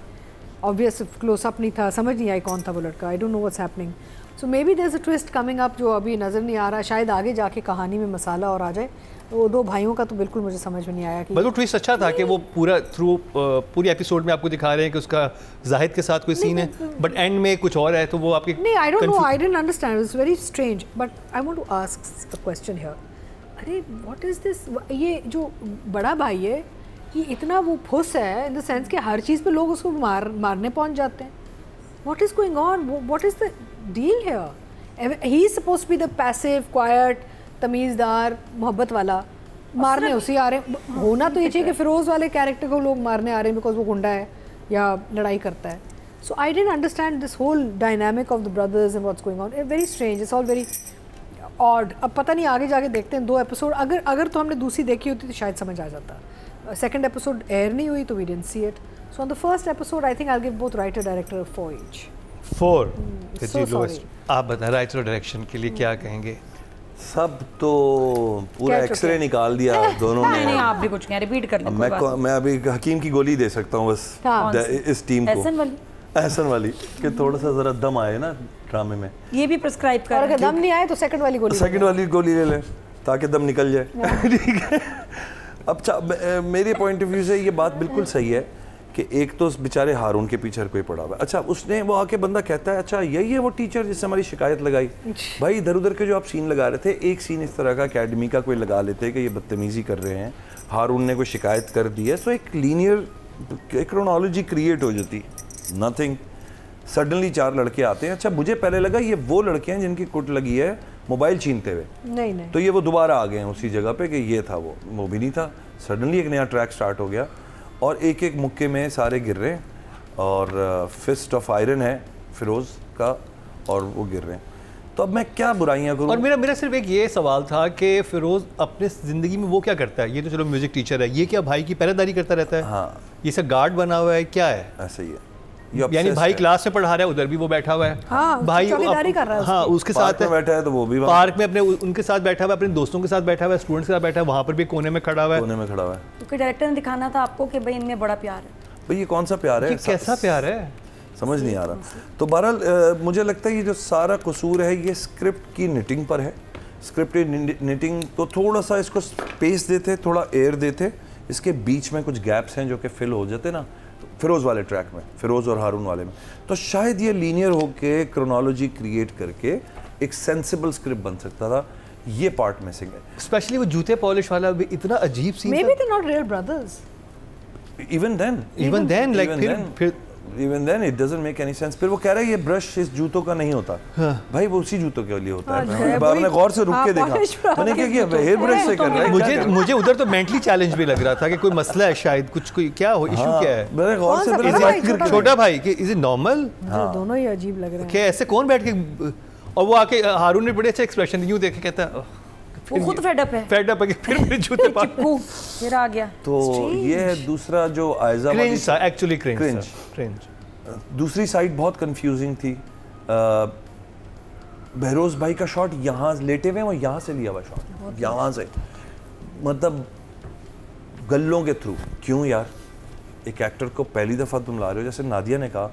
Obvious closeup नहीं था, समझ नहीं आई कौन था वो लड़का। I don't know what's happening. So maybe there is a twist coming up जो अभी नज़र नहीं आ रहा। शायद आगे जाके कहानी में मसाला और आ जाए। वो 2 भाइयों का तो बिल्कुल मुझे समझ में नहीं आया कि मतलब ट्विस्ट अच्छा था कि वो पूरा पूरी एपिसोड में आपको दिखा रहे हैं कि उसका जाहिद के साथ कोई सीन है, बट एंड में कुछ और है। तो वो आपके नहीं, I don't know, I didn't understand, it's very strange. But I want to ask a question here. अरे व्हाट इज दिस? ये जो बड़ा भाई है, ये इतना वो फुस है इन द सेंस कि हर चीज़ पे लोग उसको मारने पहुंच जाते हैं। What is going on? What is the deal here? He is supposed to be the passive, quiet, तमीज़दार, मोहब्बत वाला, मारने उसी आ रहे हैं। होना तो ये चाहिए कि फिरोज़ वाले कैरेक्टर को लोग मारने आ रहे हैं बिकॉज वो गुंडा है या लड़ाई करता है। So I didn't understand this whole dynamic of the brothers and what's going on. Very strange, it's all very odd. अब पता नहीं, आगे जाके देखते हैं 2 एपिसोड। अगर तो हमने दूसरी देखी होती तो शायद समझ आ जाता। सेकंड एपिसोड एयर नहीं हुई तो we didn't see it. So on the first episode I think I will give both writer director 4 each। 4। so sorry। आप बताएं राइटर और डायरेक्शन के लिए क्या कहेंगे? सब तो पूरा एक्सरे निकाल दिया दोनों ने। नहीं, आप भी कुछ कहें, रिपीट कर लें। मैं अभी हकीम की गोली दे सकता हूँ बस इस टीम को, एहसन वाली, कि थोड़ा सा जरा दम आए ना ड्रामे में। ये भी प्रिस्क्राइब कर, अगर दम नहीं आए तो सेकंड वाली गोली ले लें ताकि दम निकल जाए। ठीक है। अब मेरे पॉइंट ऑफ व्यू से ये बात बिल्कुल सही है कि एक तो बेचारे हारून के पीछे कोई पड़ा हुआ है। अच्छा, उसने वो आके बंदा कहता है अच्छा यही है वो टीचर जिससे हमारी शिकायत लगाई। भाई इधर उधर के जो आप सीन लगा रहे थे, एक सीन इस तरह का अकेडमी का कोई लगा लेते कि ये बदतमीजी कर रहे हैं, हारून ने कोई शिकायत कर दी है, तो एक लीनियर क्रोनोलॉजी क्रिएट हो जाती। नथिंग, सडनली 4 लड़के आते हैं। अच्छा, मुझे पहले लगा ये वो लड़के हैं जिनकी कुट लगी है मोबाइल छीनते हुए। नहीं, तो ये वो दोबारा आ गए हैं उसी जगह पे कि ये था वो भी नहीं था। सडनली एक नया ट्रैक स्टार्ट हो गया और एक एक मुक्के में सारे गिर रहे हैं और फिस्ट ऑफ आयरन है फिरोज़ का और वो गिर रहे हैं। तो अब मैं क्या बुराइयां करूं? और मेरा सिर्फ एक ये सवाल था कि फिरोज़ अपने ज़िंदगी में वो क्या करता है? ये तो चलो म्यूजिक टीचर है, ये क्या भाई की पहरेदारी करता रहता है? हाँ, ये सब गार्ड बना हुआ है, क्या है? ऐसा ही है। यानी भाई क्लास में पढ़ा रहा है, उधर भी वो बैठा हुआ है। हाँ, भाई चौकीदारी कर रहा है। हाँ, उसके साथ बैठा है तो वो भी पार्क में अपने उनके साथ बैठा हुआ है, अपने दोस्तों के साथ बैठा हुआ है, स्टूडेंट्स के साथ बैठा है, वहाँ पर भी कोने में खड़ा हुआ है। क्योंकि डायरेक्टर ने दिखाना था आपको कि भाई इनमें बड़ा प्यार है। भाई ये कौन सा प्यार है? कैसा प्यार है समझ नहीं आ रहा। तो बहरहाल मुझे लगता है ये जो सारा कसूर है ये स्क्रिप्ट की निटिंग पर है। स्क्रिप्ट की निटिंग तो थोड़ा सा इसको स्पेस देते, थोड़ा एयर देते, इसके बीच में कुछ गैप्स हैं जो कि फिल हो जाते ना फिरोज़ वाले ट्रैक में, फिरोज़ और हारून वाले में, तो शायद ये लीनियर होके क्रोनोलॉजी क्रिएट करके एक सेंसिबल स्क्रिप्ट बन सकता था। ये पार्ट मिसिंग है। स्पेशली वो जूते पॉलिश वाला भी इतना अजीब सीन था। Maybe they're not real brothers। Even then like फिर even then it doesn't make any sense. फिर वो कह रहा है ये ब्रश इस जूतों का नहीं होता। भाई वो उसी जूतों के लिए होता है। मैंने गौर से रुक के देखा, मैंने क्या किया, हेयर ब्रश से कर रहा है। मुझे उधर तो मेंटली चैलेंज भी लग रहा था कि कोई मसला है शायद, कुछ कोई क्या हो, इशू क्या है। मैंने गौर से छोटा भाई कि इज इट नॉर्मल, दोनों ही अजीब लग रहे हैं कि ऐसे कौन बैठ के, और वो आके हारून ने बड़े अच्छा एक्सप्रेशन यूं देख के कहता है वो खुद फेड अप है कि फिर मेरे जूते पा फिर आ गया। तो ये है दूसरा जो आयजा वाली, एक्चुअली क्रिंज। दूसरी साइड बहुत कंफ्यूजिंग थी। बहरोज भाई का शॉट यहाँ लेटे हुए, वो यहाँ से लिया हुआ शॉट, यहाँ से, मतलब गल्लों के थ्रू। क्यों यार, एक एक्टर को पहली दफ़ा तुम ला रहे हो, जैसे नादिया ने कहा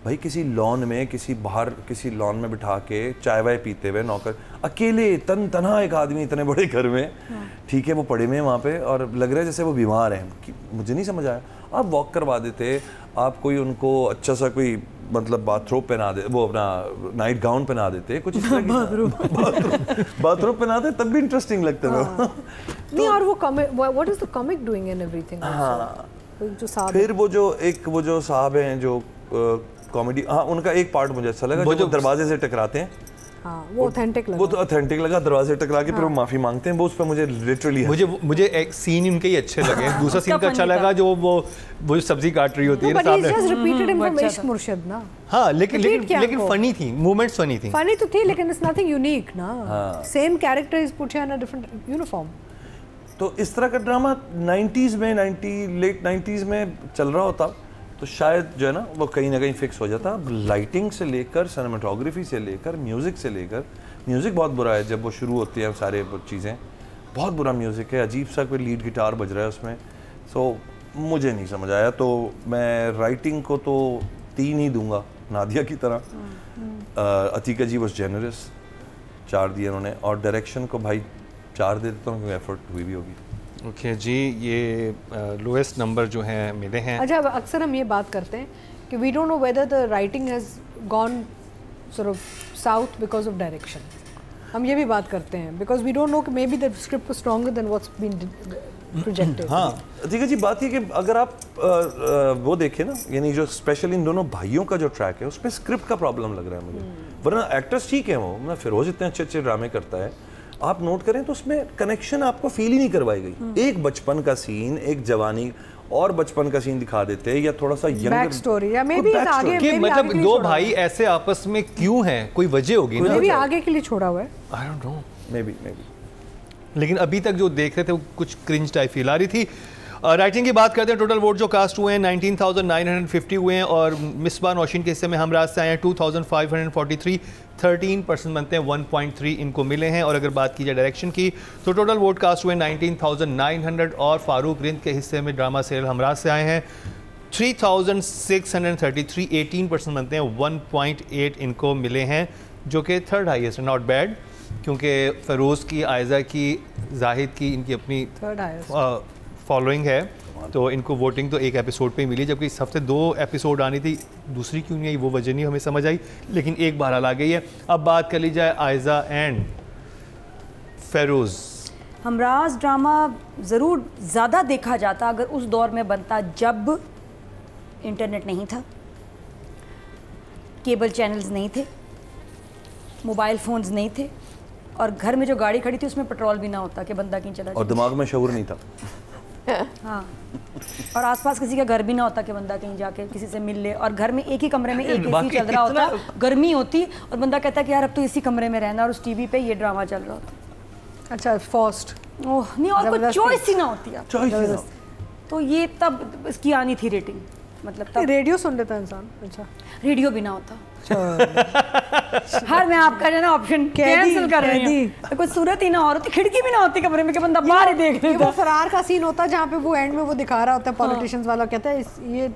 भाई किसी लॉन में, किसी बाहर किसी लॉन में बिठा के चाय वाय पीते हुए, नौकर अकेले तन्हा एक आदमी इतने बड़े घर में, ठीक है वो पड़े हुए हैं वहाँ पे और लग रहा है जैसे वो बीमार हैं। मुझे नहीं समझ आया, आप वॉक करवा देते, आप कोई उनको अच्छा सा कोई मतलब बाथरोब पहना दे, वो अपना नाइट गाउन पहना देते, कुछ इस तरह बाथरोब पहना दे, तब भी इंटरेस्टिंग लगता है। नहीं, और वो what is the comic doing in everything. हाँ, जो साहब, फिर वो जो साहब हैं जो कॉमेडी, हाँ उनका एक पार्ट मुझे अच्छा लगा, जो दरवाजे से टकराते हैं। हाँ, वो ऑथेंटिक लगा। वो तो ऑथेंटिक लगा, दरवाजे टकरा के फिर वो माफी मांगते हैं, वो उस पर मुझे लिटरली मुझे एक सीन उनके ही अच्छे लगे। दूसरा सीन का अच्छा लगा जो वो सब्जी काट रही होती है ना सामने, जस्ट रिपीटेड हिम फ्रॉम इश्क मुर्शिद ना। हाँ, लेकिन फनी थी, मूवमेंट्स फनी तो थी, लेकिन इट्स नथिंग यूनिक ना। Same character is put in a different uniform. तो इस तरह का ड्रामा 90s में, लेट 90s में चल रहा होता तो शायद जो है ना वो कहीं ना कहीं फिक्स हो जाता। लाइटिंग से लेकर, सिनेमाटोग्राफी से लेकर, म्यूज़िक से लेकर, म्यूज़िक बहुत बुरा है जब वो शुरू होती है सारे चीज़ें, बहुत बुरा म्यूज़िक है, अजीब सा कोई लीड गिटार बज रहा है उसमें। सो मुझे नहीं समझ आया, तो मैं राइटिंग को तो 3 ही दूंगा नादिया की तरह। अतीका जी वॉज जेनरस, 4 दिए उन्होंने, और डायरेक्शन को भाई 4 दे देता हूँ क्योंकि एफर्ट हुई भी होगी। ओके जी, ये लोएस्ट नंबर जो हैं मिले हैं। अच्छा, अक्सर हम ये बात करते हैं कि we don't know whether the writing has gone sort of south because of direction. हम ये भी बात करते हैं बिकॉज वी डोंट नो कि maybe the script was stronger than what's been projected. हाँ, ठीक है जी, बात ये कि अगर आप वो देखें ना, यानी जो स्पेशली इन दोनों भाइयों का जो ट्रैक है उसमें स्क्रिप्ट का प्रॉब्लम लग रहा है मुझे, वरना एक्टर्स ठीक है, वो ना फिरोज इतने अच्छे अच्छे ड्रामे करता है, आप नोट करें तो उसमें कनेक्शन आपको फील ही नहीं करवाई गई। एक बचपन का सीन, एक जवानी और बचपन का सीन दिखा देते, या थोड़ा सा यंगर बैक स्टोरी, या मे बी आगे कि मतलब दो भाई ऐसे आपस में क्यों हैं, कोई वजह होगी ना, मे बी आगे के लिए छोड़ा हुआ है, आई डोंट नो, मे बी। लेकिन अभी तक जो देख रहे थे वो कुछ क्रिंज टाइप फील आ रही थी। राइटिंग की बात करते हैं, टोटल वोट जो कास्ट हुए हैं 19,950 हुए हैं, और मिसबा नौशीन के हिस्से में हमराज से आए हैं 2,543, 13% बनते हैं, 1.3 इनको मिले हैं। और अगर बात की जाए डायरेक्शन की तो टोटल वोट कास्ट हुए 19,900, और फारूक रिंद के हिस्से में ड्रामा सीरियल हमराज से आए हैं 3,633, 18% बनते हैं, 1.8 इनको मिले हैं, जो कि थर्ड हाईएस्ट है, नॉट बैड, क्योंकि फ़रोज़ की, आयज़ा की, जाहिद की, इनकी अपनी थर्ड हाईएस्ट फॉलोइंग है, तो इनको वोटिंग तो एक एपिसोड पे ही मिली, जबकि इस हफ्ते 2 एपिसोड आनी थी, दूसरी क्यों नहीं आई वो वजह नहीं हमें समझ आई, लेकिन एक बहरहाल आ गई है। अब बात कर ली जाए आयज़ा एंड फ़रोज़। हमराज ड्रामा ज़रूर ज़्यादा देखा जाता अगर उस दौर में बनता जब इंटरनेट नहीं था, केबल चैनल्स नहीं थे, मोबाइल फ़ोन्स नहीं थे, और घर में जो गाड़ी खड़ी थी उसमें पेट्रोल भी ना होता कि बंदा कहीं चला जाए, और दिमाग में शऊर नहीं था। हाँ, और आसपास किसी का घर भी ना होता कि बंदा कहीं जाके किसी से मिल ले, और घर में एक ही कमरे में एक एसी चल रहा होता, गर्मी होती, और बंदा कहता कि यार अब तो इसी कमरे में रहना, और उस टीवी पे ये ड्रामा चल रहा होता। अच्छा, फर्स्ट ओह नहीं, और कोई चॉइस ही ना होती यार, तो ये तब इसकी आनी थी रेटिंग, मतलब तब रेडियो सुन लेता इंसान। अच्छा, रेडियो भी ना होता। हर मैं आपका जो ना ऑप्शन कैंसिल कर रही हूं, तो कोई सूरत ही ना हो रही, खिड़की भी ना होती कमरे में कि बंदा बाहर ही देख लेता। वो फरार का सीन होता है जहाँ पे वो एंड में वो दिखा रहा होता है, पॉलिटिशियंस वाला कहता है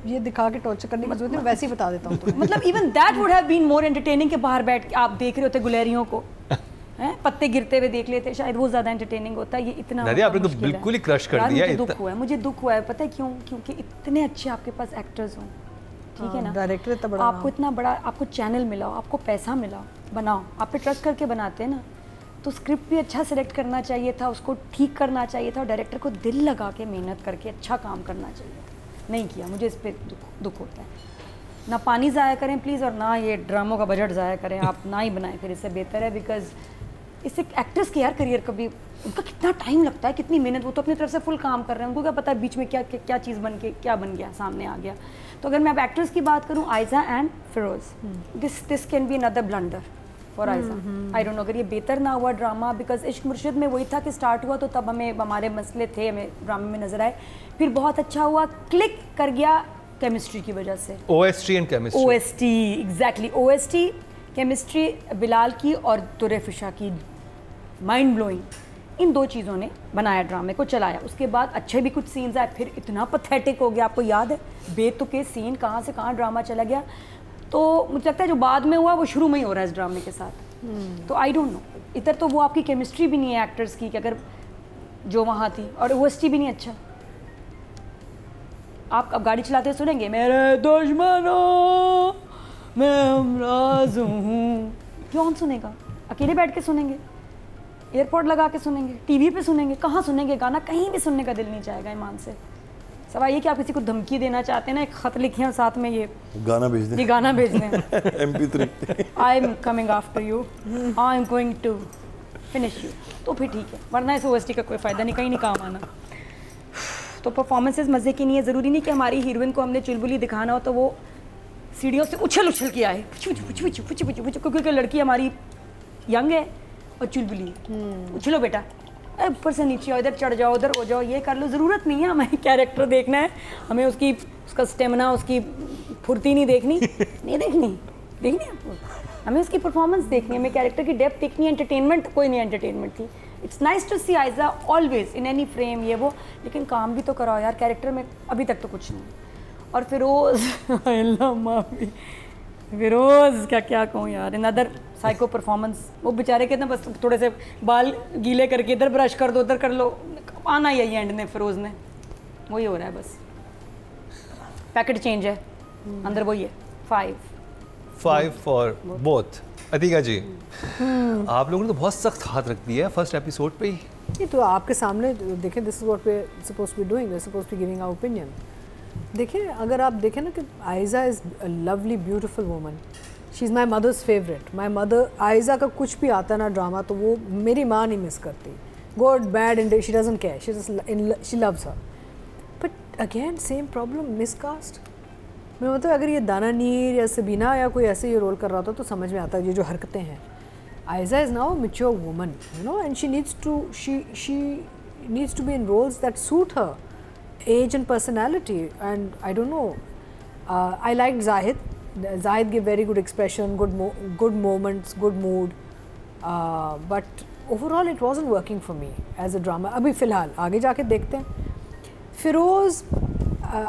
ये दिखा के टॉर्चर करने की जरूरत नहीं, वैसे ही बता देता हूँ। मतलब even that would have been more entertaining के बाहर बैठ के आप देख रहे होते गुलेरियों को, हैं पत्ते गिरते हुए देख लेते, शायद वो ज़्यादा एंटरटेनिंग होता है। ये इतना आपने तो बिल्कुल ही क्रश कर दिया। मुझे दुख हुआ है, पता है क्यों? क्योंकि इतने अच्छे आपके पास एक्टर्स हों, ठीक है ना, डायरेक्टर इतना बड़ा, आपको इतना बड़ा, आपको चैनल मिला, आपको पैसा मिला, बनाओ, आप पे ट्रस्ट करके बनाते हैं ना, तो स्क्रिप्ट भी अच्छा सिलेक्ट करना चाहिए था, उसको ठीक करना चाहिए था, और डायरेक्टर को दिल लगा के मेहनत करके अच्छा काम करना चाहिए, नहीं किया। मुझे इस पर दुख होता है। ना पानी ज़ाया करें प्लीज़, और ना ये ड्रामों का बजट ज़ाया करें, आप ना ही बनाएं फिर, इससे बेहतर है। बिकॉज इससे एक्ट्रेस की यार करियर कभी, उनका कितना टाइम लगता है, कितनी मेहनत, वो तो अपनी तरफ से फुल काम कर रहे हैं, उनको क्या पता है बीच में क्या चीज़ बन के क्या बन गया, सामने आ गया। तो अगर मैं अब एक्ट्रेस की बात करूँ, Ayeza and Feroze, this can be another blunder for Ayeza. I don't know अगर ये बेहतर ना हुआ ड्रामा, बिकॉज इश्क मुर्शिद में वही था कि स्टार्ट हुआ तो तब हमें हमारे मसले थे, हमें ड्रामे में नजर आए, फिर बहुत अच्छा हुआ, क्लिक कर गया केमिस्ट्री की वजह से। OST and chemistry. OST exactly, OST chemistry Bilal की और तुरे फिशा की, माइंड ब्लोइंग, इन दो चीज़ों ने बनाया ड्रामे को, चलाया। उसके बाद अच्छे भी कुछ सीन्स आए, फिर इतना पथेटिक हो गया, आपको याद है बेतुके सीन, कहाँ से कहाँ ड्रामा चला गया। तो मुझे लगता है जो बाद में हुआ वो शुरू में ही हो रहा है इस ड्रामे के साथ। तो आई डोंट नो, इधर तो वो आपकी केमिस्ट्री भी नहीं है एक्टर्स की कि अगर जो वहाँ थी, और OST भी नहीं अच्छा। आप अब गाड़ी चलाते सुनेंगे मेरे दुश्मनों मैं हमराज़ हूँ, कौन सुनेगा? अकेले बैठ के सुनेंगे, एयरपोर्ट लगा के सुनेंगे, टीवी पे सुनेंगे, कहाँ सुनेंगे गाना? कहीं भी सुनने का दिल नहीं चाहेगा ईमान से। सवाल ये कि आप किसी को धमकी देना चाहते हैं ना, एक खत लिखे हैं साथ में, ये गाना भेज दें, ये गाना भेज दें MP3 I am coming after you, I am going to finish you, तो फिर ठीक है, वरना इस OST का कोई फ़ायदा नहीं, कहीं नहीं काम आना। तो परफॉर्मेंसेस मज़े की नहीं है, ज़रूरी नहीं कि हमारी हीरोइन को हमने चुलबुली दिखाना हो तो वो सीढ़ियों से उछल के आए, क्योंकि लड़की हमारी यंग है और चुलबुली है, उछलो बेटा, ऊपर से नीचे आओ, इधर चढ़ जाओ, उधर हो जाओ, ये कर लो, ज़रूरत नहीं है। हमें कैरेक्टर देखना है, हमें उसका स्टेमिना, उसकी फुर्ती नहीं देखनी देखनी आपको, हमें उसकी परफॉर्मेंस देखनी है, हमें कैरेक्टर की डेप्थ देखनी है। एंटरटेनमेंट कोई नहीं एंटरटेनमेंट थी। It's nice to see Ayeza always in any frame, ये वो, लेकिन काम भी तो कराओ यार कैरेक्टर में, अभी तक तो कुछ नहीं। और फिरोज़ क्या कहूँ यार, अनदर साइको परफॉर्मेंस, वो बेचारे के ना बस थोड़े से बाल गीले करके इधर ब्रश कर दो, उधर कर लो, आना ही है एंड ने, फिरोज़ ने वही हो रहा है, बस पैकेट चेंज है, अंदर वही है। 5 फॉर बोथ। अतिका जी, आप लोगों ने तो बहुत सख्त हाथ रख दिया है फर्स्ट एपिसोड पे ही। ये तो आपके सामने देखें, this is what we are supposed to be doing, we are supposed to be giving our opinion. देखिए, अगर आप देखें ना कि Ayeza is a lovely beautiful woman, she is my mother's favourite. My mother, Ayeza का कुछ भी आता ना ड्रामा तो वो मेरी माँ नहीं मिस करती, good bad and she doesn't care, she loves her. But again same problem, miscast. मैं मतलब अगर ये दाना नीर या सबीना या कोई ऐसे ये रोल कर रहा होता तो समझ में आता है, ये जो हरकतें हैं। Ayeza is now a mature woman, you know, and she needs to be in roles that suit her age and personality, and I don't know, I liked Zahid gave very good expression, good moments, good mood, but overall it wasn't working for me as a drama. अभी फ़िलहाल आगे जाके देखते हैं। Firoz,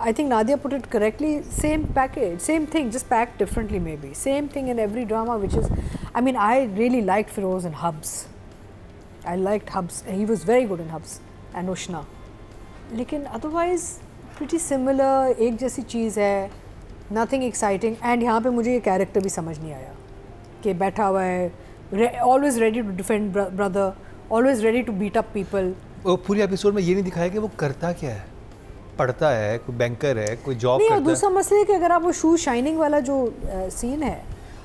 I think Nadia put it correctly, same package, same thing, just packed differently maybe, same thing in every drama, which is, I mean, I really liked Firoz in Hubs. I liked Hubs, he was very good in Hubs, and Ushna. लेकिन अदरवाइज़ प्रिटी सिमिलर, एक जैसी चीज़ है, नथिंग एक्साइटिंग। एंड यहाँ पे मुझे ये कैरेक्टर भी समझ नहीं आया कि बैठा हुआ है, always ready to defend brother, always ready to beat up people. वो पूरे एपिसोड में ये नहीं दिखाया कि वो करता क्या है, पढ़ता है, कोई बैंकर है, कोई जॉब करता है। दूसरा मसला है कि अगर आप वो शू शाइनिंग वाला जो सीन है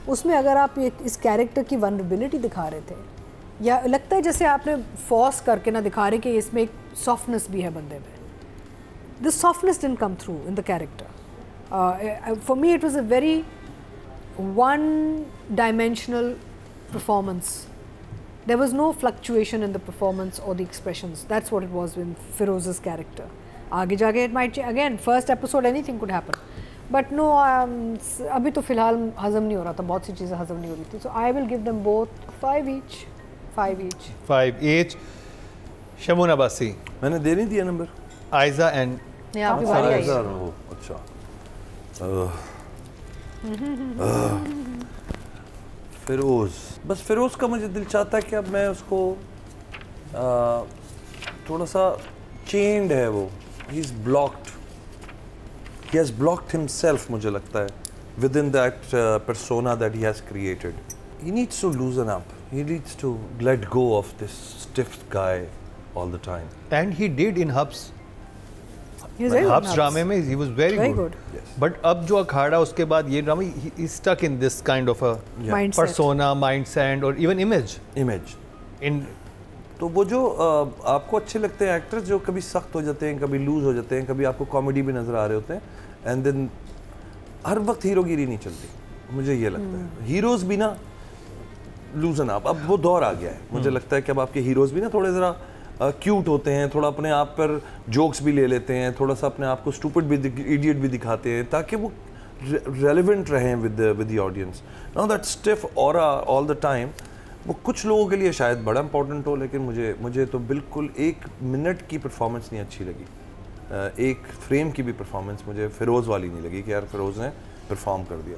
उसमें अगर आप इस कैरेक्टर की वनरेबिलिटी दिखा रहे थे, या लगता है जैसे आपने फोर्स करके ना दिखा रहे कि इसमें एक सॉफ्टनेस भी है बंदे में। The softness didn't come through in the character. For me it was a very one dimensional performance. There was no fluctuation in the performance or the expressions. That's what it was in Firoz's character. आगे जाके it might change. Again, first episode anything could happen. But no, अभी तो फ़िलहाल हज़म नहीं हो रहा था, बहुत सी चीज़ें हज़म नहीं हो रही थी. So I will give them both 5 each. 5 each. 5 each. Shamoon Abbasi. मैंने दे नहीं दिया नंबर. आयजा एंड. नहीं, आपकी बारी आई है. अच्छा. फिरोज़, बस फिरोज़ का मुझे दिल चाहता है कि अब मैं उसको थोड़ा सा चेंड है वो, he is blocked, he has blocked himself मुझे लगता है with in that persona that he has created. He needs to loosen up, he needs to let go of this stiff guy all the time. And he did in Hubs. Habs ड्रामे में he was very good. But अब जो अखाड़ा उसके बाद ये drama he stuck in this kind of a persona, mindset और even image. तो वो जो आपको अच्छे लगते हैं एक्टर्स जो कभी सख्त हो जाते हैं, कभी लूज हो जाते हैं, कभी आपको कॉमेडी भी नजर आ रहे होते हैं, एंड देन हर वक्त हीरोगिरी नहीं चलती, मुझे ये लगता है। हीरोज भी ना लूजन आप, अब वो दौर आ गया है, मुझे लगता है कि अब आपके हीरोज भी ना थोड़े ज़रा क्यूट होते हैं, थोड़ा अपने आप पर जोक्स भी ले लेते हैं, थोड़ा सा अपने आप को स्टूपिड भी, इडियट भी दिखाते हैं, ताकि वो रेलेवेंट रहें with the audience. Now that stiff aura all the time, वो कुछ लोगों के लिए शायद बड़ा इंपॉर्टेंट हो, लेकिन मुझे तो बिल्कुल 1 मिनट की परफॉर्मेंस नहीं अच्छी लगी, 1 फ्रेम की भी परफॉर्मेंस मुझे फिरोज़ वाली नहीं लगी कि यार फिरोज़ ने परफॉर्म कर दिया।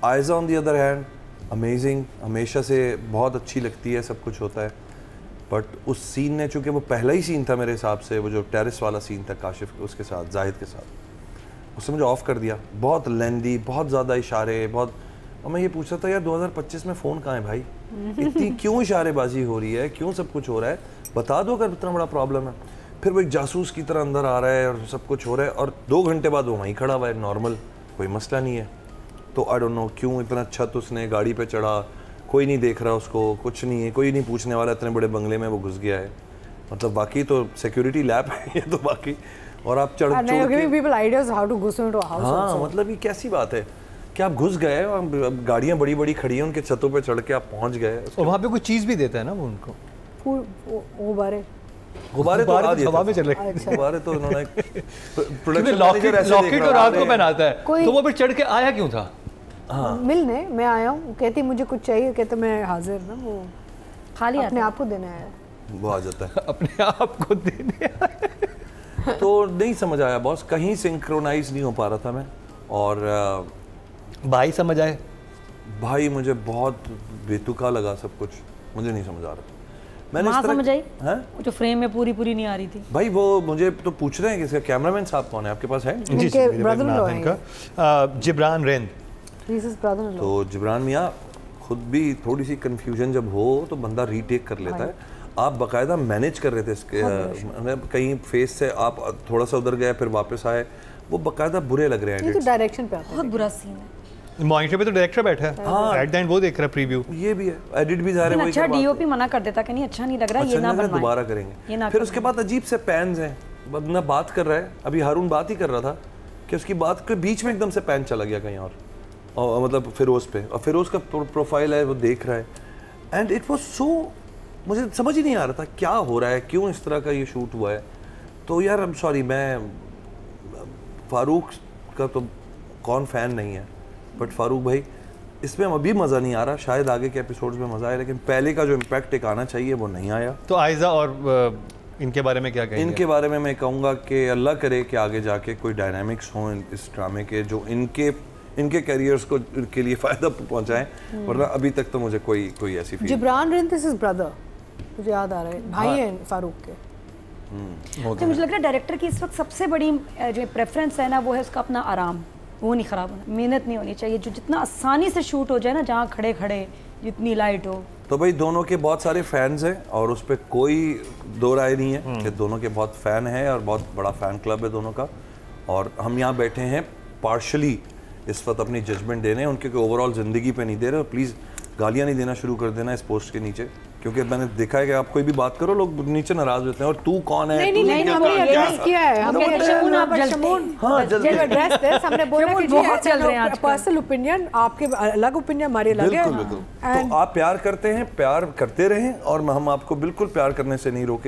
Aiza on the other hand amazing, हमेशा से बहुत अच्छी लगती है, सब कुछ होता है, बट उस सीन ने, चूँकि वो पहला ही सीन था मेरे हिसाब से, वो जो टेरिस वाला सीन था काशिफ उसके साथ, जाहिद के साथ, उसने मुझे ऑफ कर दिया। बहुत लेंदी, बहुत ज़्यादा इशारे, बहुत, और मैं ये पूछ रहा था यार 2025 में फ़ोन कहाँ है भाई, इतनी क्यों इशारेबाजी हो रही है, क्यों सब कुछ हो रहा है, बता दो अगर इतना बड़ा प्रॉब्लम है। फिर वो एक जासूस की तरह अंदर आ रहा है और सब कुछ हो रहा है, और 2 घंटे बाद वो वहीं खड़ा हुआ है, नॉर्मल, कोई मसला नहीं है। तो आई डोंट नो क्यों इतना छत उसने गाड़ी पे चढ़ा, कोई नहीं देख रहा उसको, कुछ नहीं है, कोई नहीं पूछने वाला, इतने बड़े बंगले में वो घुस गया है, मतलब बाकी तो सिक्योरिटी लैब है ये तो बाकी, और आप चढ़ हाँ, मतलब ये कैसी बात है कि आप घुस गए और गाड़ियाँ बड़ी बड़ी खड़ी हैं, उनके छतों पे चढ़ के आप पहुँच गए, और वहाँ पे कोई चीज़ भी देता है ना वो उनको, गुब्बारे तो हवा में चले, गुब्बारे तो उन्होंने लॉकेट और रात को पहनाता है, तो वो फिर चढ़ के आया क्यों था? हाँ। मिलने मैं आया हूँ, कहती मुझे कुछ चाहिए, कहते मैं हाजिर ना, वो खाली अपने आप को देने आया, वो आ जाता है अपने आप को देने तो नहीं समझ आया बॉस, कहीं सिंक्रोनाइज नहीं हो पा रहा था मैं, और भाई समझ आए? भाई मुझे बहुत बेतुका लगा सब कुछ, मुझे नहीं समझ आ रहा था। मैंने समझ आई जो फ्रेम में पूरी नहीं आ रही थी भाई, वो मुझे तो पूछ रहे हैं कि इसका कैमरामैन साहब कौन है, आपके पास है? जी, जिब्रान रेंद। तो जिब्रान मियाँ खुद भी थोड़ी सी कंफ्यूजन जब हो तो बंदा रीटेक कर लेता है। आप बाकायदा मैनेज कर रहे थे इसके, कहीं फेस से आप थोड़ा सा उधर गए फिर वापस आए, वो बाकायदा बुरे लग रहे हैं। ये तो डायरेक्शन पे आता है, बहुत बुरा सीन है। मॉनिटर पे तो डायरेक्टर बैठा है, हाँ, एट द एंड वो देख रहा है प्रीव्यू, ये भी है, एडिट भी जा रहे हैं। अच्छा डीओपी मना कर देता कि नहीं अच्छा नहीं लग रहा, ये ना बनवाएं, दोबारा करेंगे। फिर उसके बाद अजीब से पैन्स हैं, बंदा बात कर रहा है, अभी हारून बात ही कर रहा था कि उसकी बात के बीच में एकदम से पैन चला गया कहीं और मतलब फिरोज पे, और फिरोज का प्रोफाइल है वो देख रहा है, एंड इट वाज सो, मुझे समझ ही नहीं आ रहा था क्या हो रहा है, क्यों इस तरह का ये शूट हुआ है। तो यार आई एम सॉरी, मैं फारूक का तो कौन फ़ैन नहीं है, बट फारूक भाई इसमें अभी मज़ा नहीं आ रहा, शायद आगे के एपिसोड्स में मज़ा आए, लेकिन पहले का जो इम्पैक्ट एक आना चाहिए वो नहीं आया। तो आयज़ा और इनके बारे में क्या कहेंगे? इनके बारे में मैं कहूँगा कि अल्लाह करे कि आगे जाके कोई डायनामिक्स हों इस ड्रामे के जो इनके कैरियर्स को के लिए फ़ायदा पहुँचाएँ, वरना अभी तक तो मुझे कोई ऐसी feel. Jibran Rind is his brother, मुझे याद आ रहा है, भाई हैं फारूक के। तो मुझे लग रहा है डायरेक्टर की इस वक्त सबसे बड़ी जो प्रेफरेंस है ना, वो है उसका अपना आराम, वो नहीं ख़राब होना, मेहनत नहीं होनी चाहिए, जो जितना आसानी से शूट हो जाए ना, जहाँ खड़े खड़े जितनी लाइट हो। तो भाई दोनों के बहुत सारे फैंस हैं और उस पर कोई दो राय नहीं है कि दोनों के बहुत फ़ैन हैं और बहुत बड़ा फ़ैन क्लब है दोनों का, और हम यहाँ बैठे हैं पार्शली इस वक्त अपनी जजमेंट दे रहे हैं, उनके ओवरऑल ज़िंदगी पे नहीं दे रहे। प्लीज़ गालियाँ नहीं देना शुरू कर देना इस पोस्ट के नीचे, क्योंकि मैंने देखा है कि आप कोई भी बात करो लोग नीचे नाराज होते हैं, और तू कौन है? नहीं, हमने एड्रेस किया है, हमने एड्रेस दिया, हमने बोला कि बहुत चल रहे हैं पर्सनल ओपिनियन, आपके अलग ओपिनियन, हमारे अलग है। बिल्कुल। तो आप प्यार करते हैं, प्यार करते रहें, और हम आपको बिल्कुल प्यार करने से नहीं रोक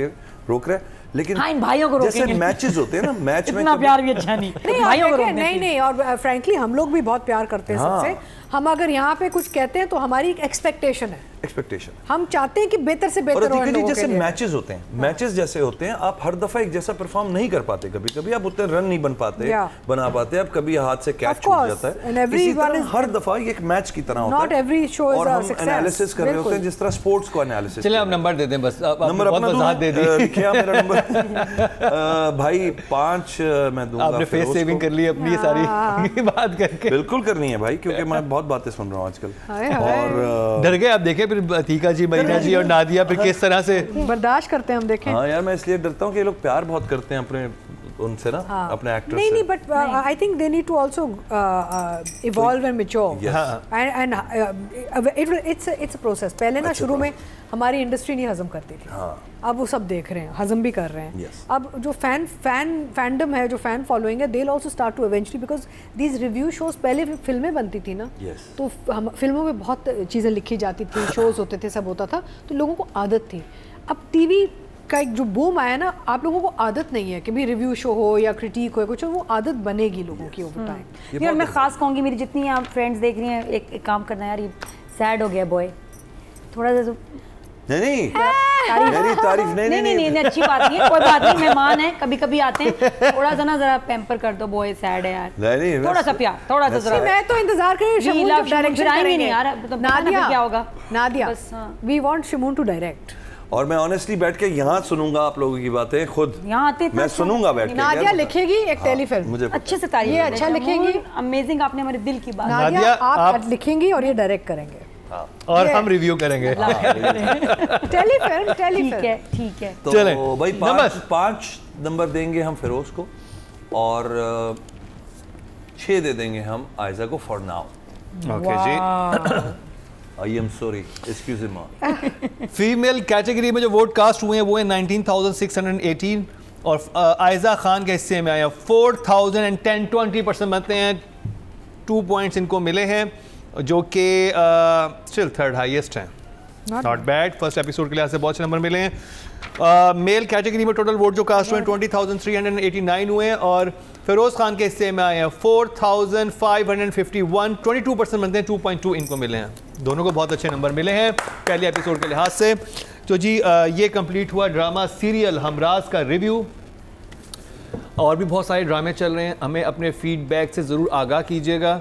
रहे, लेकिन इन भाइयों को जैसे मैचेस होते हैं ना, मैच में इतना प्यार भी अच्छा नहीं, भाइयों को नहीं, और फ्रैंकली हम लोग भी बहुत प्यार करते हैं सबसे। हम अगर यहाँ पे कुछ कहते हैं तो हमारी एक एक्सपेक्टेशन है, हम चाहते हैं कि बेहतर से बेहतर हो। जैसे मैचेस होते हैं, मैचेस जैसे होते हैं, आप हर दफा एक जैसा परफॉर्म नहीं कर पाते, कभी कभी आप उतने रन नहीं बना पाते, आप कभी हाथ से कैच छूट जाता है, इसी तरह हर दफा ये एक मैच की तरह होता है, और हम एनालिसिस कर रहे होते हैं जिस तरह स्पोर्ट्स को एनालिसिस। चलिए आप नंबर दे दें, बस नंबर अपना वजाहत दे दी, क्या मेरा नंबर भाई 5 मैं दूंगा। आपने फेस सेविंग कर ली अपनी सारी बात करके? बिल्कुल करनी है भाई, क्योंकि मैं बहुत बातें सुन रहा हूँ आजकल, और डर गए आप देखे फिर अतीका जी, मरीना जी और नादिया फिर किस तरह से बर्दाश्त करते हैं हम, देखें। हाँ यार, मैं इसलिए डरता हूँ कि ये लोग प्यार बहुत करते हैं अपने उनसे ना अपने एक्टर नहीं से। नहीं, but I think they need to also evolve and mature and it's a process. पहले ना शुरू में हमारी इंडस्ट्री नहीं हजम करती थी, अब वो सब देख रहे हैं, हजम भी कर रहे हैं। अब जो फैंडम है, जो फैन फॉलोइंग है, they will also start to eventually, because these review shows, पहले फिल्में बनती थी ना, तो हम फिल्मों में बहुत चीज़ें लिखी जाती थी, शोज होते थे, सब होता था, तो लोगों को आदत थी। अब टीवी का एक जो बूम आया ना, आप लोगों को आदत नहीं है कि भी रिव्यू शो हो या क्रिटिक हो या कुछ हो, वो आदत बनेगी लोगों की ओवर टाइम। यार मैं खास कहूँगी, मेरी जितनी आप फ्रेंड्स देख रही हैं, एक काम करना यार, ये सैड हो गया बॉय, थोड़ा सा नहीं मेरी तारीफ नहीं, अच्छी बात नहीं है, कोई बात नहीं, मेहमान है, कभी कभी आते हैं, थोड़ा सा ना जरा पैम्पर कर दो, बॉय सैड है यार, नहीं, थोड़ा सा प्यार, थोड़ा सा जरा। मैं तो इंतजार कर रही हूँ शमून जब डायरेक्शन करेंगे यार, नादिया क्या होगा, Nadia, we want Shamoon to direct. और मैं ऑनेस्टली बैठ के यहाँ सुनूंगा आप लोगों की बातें, खुद यहाँ आते मैं सुनूंगा बैठ के। नादिया लिखेगी एक टेलीफिल्म, मुझे अच्छे से तारीफ, ये अच्छा लिखेंगी, अमेजिंग, आपने हमारे दिल की बात। नादिया आप लिखेंगी और ये डायरेक्ट करेंगे और हम रिव्यू करेंगे। टेलीफिल्म ठीक है। तो भाई 5 नंबर देंगे हम फिरोज को, और 6 दे देंगे हम आयजा को फॉर नाउ। ओके जी, I am sorry, excuse me. Female category में जो वोट कास्ट हुए हैं वो है 19,618 और आयजा खान के हिस्से में आया 4,010, 20% बनते हैं, 2 पॉइंट्स इनको मिले हैं, जो कि स्टिल थर्ड हाईएस्ट हैं। नॉट बैड, फर्स्ट एपिसोड के लिहाज से बहुत अच्छे नंबर मिले हैं। मेल कैटेगरी में टोटल वोट जो कास्ट हुए हैं 20,389 हुए हैं, और फिरोज खान के हिस्से में आए हैं 4,551, 22% बनते हैं, 2.2 इनको मिले हैं। दोनों को बहुत अच्छे नंबर मिले हैं पहले एपिसोड के लिहाज से। तो जी ये कंप्लीट हुआ ड्रामा सीरियल हमराज का रिव्यू। और भी बहुत सारे ड्रामे चल रहे हैं, हमें अपने फीडबैक से ज़रूर आगाह कीजिएगा।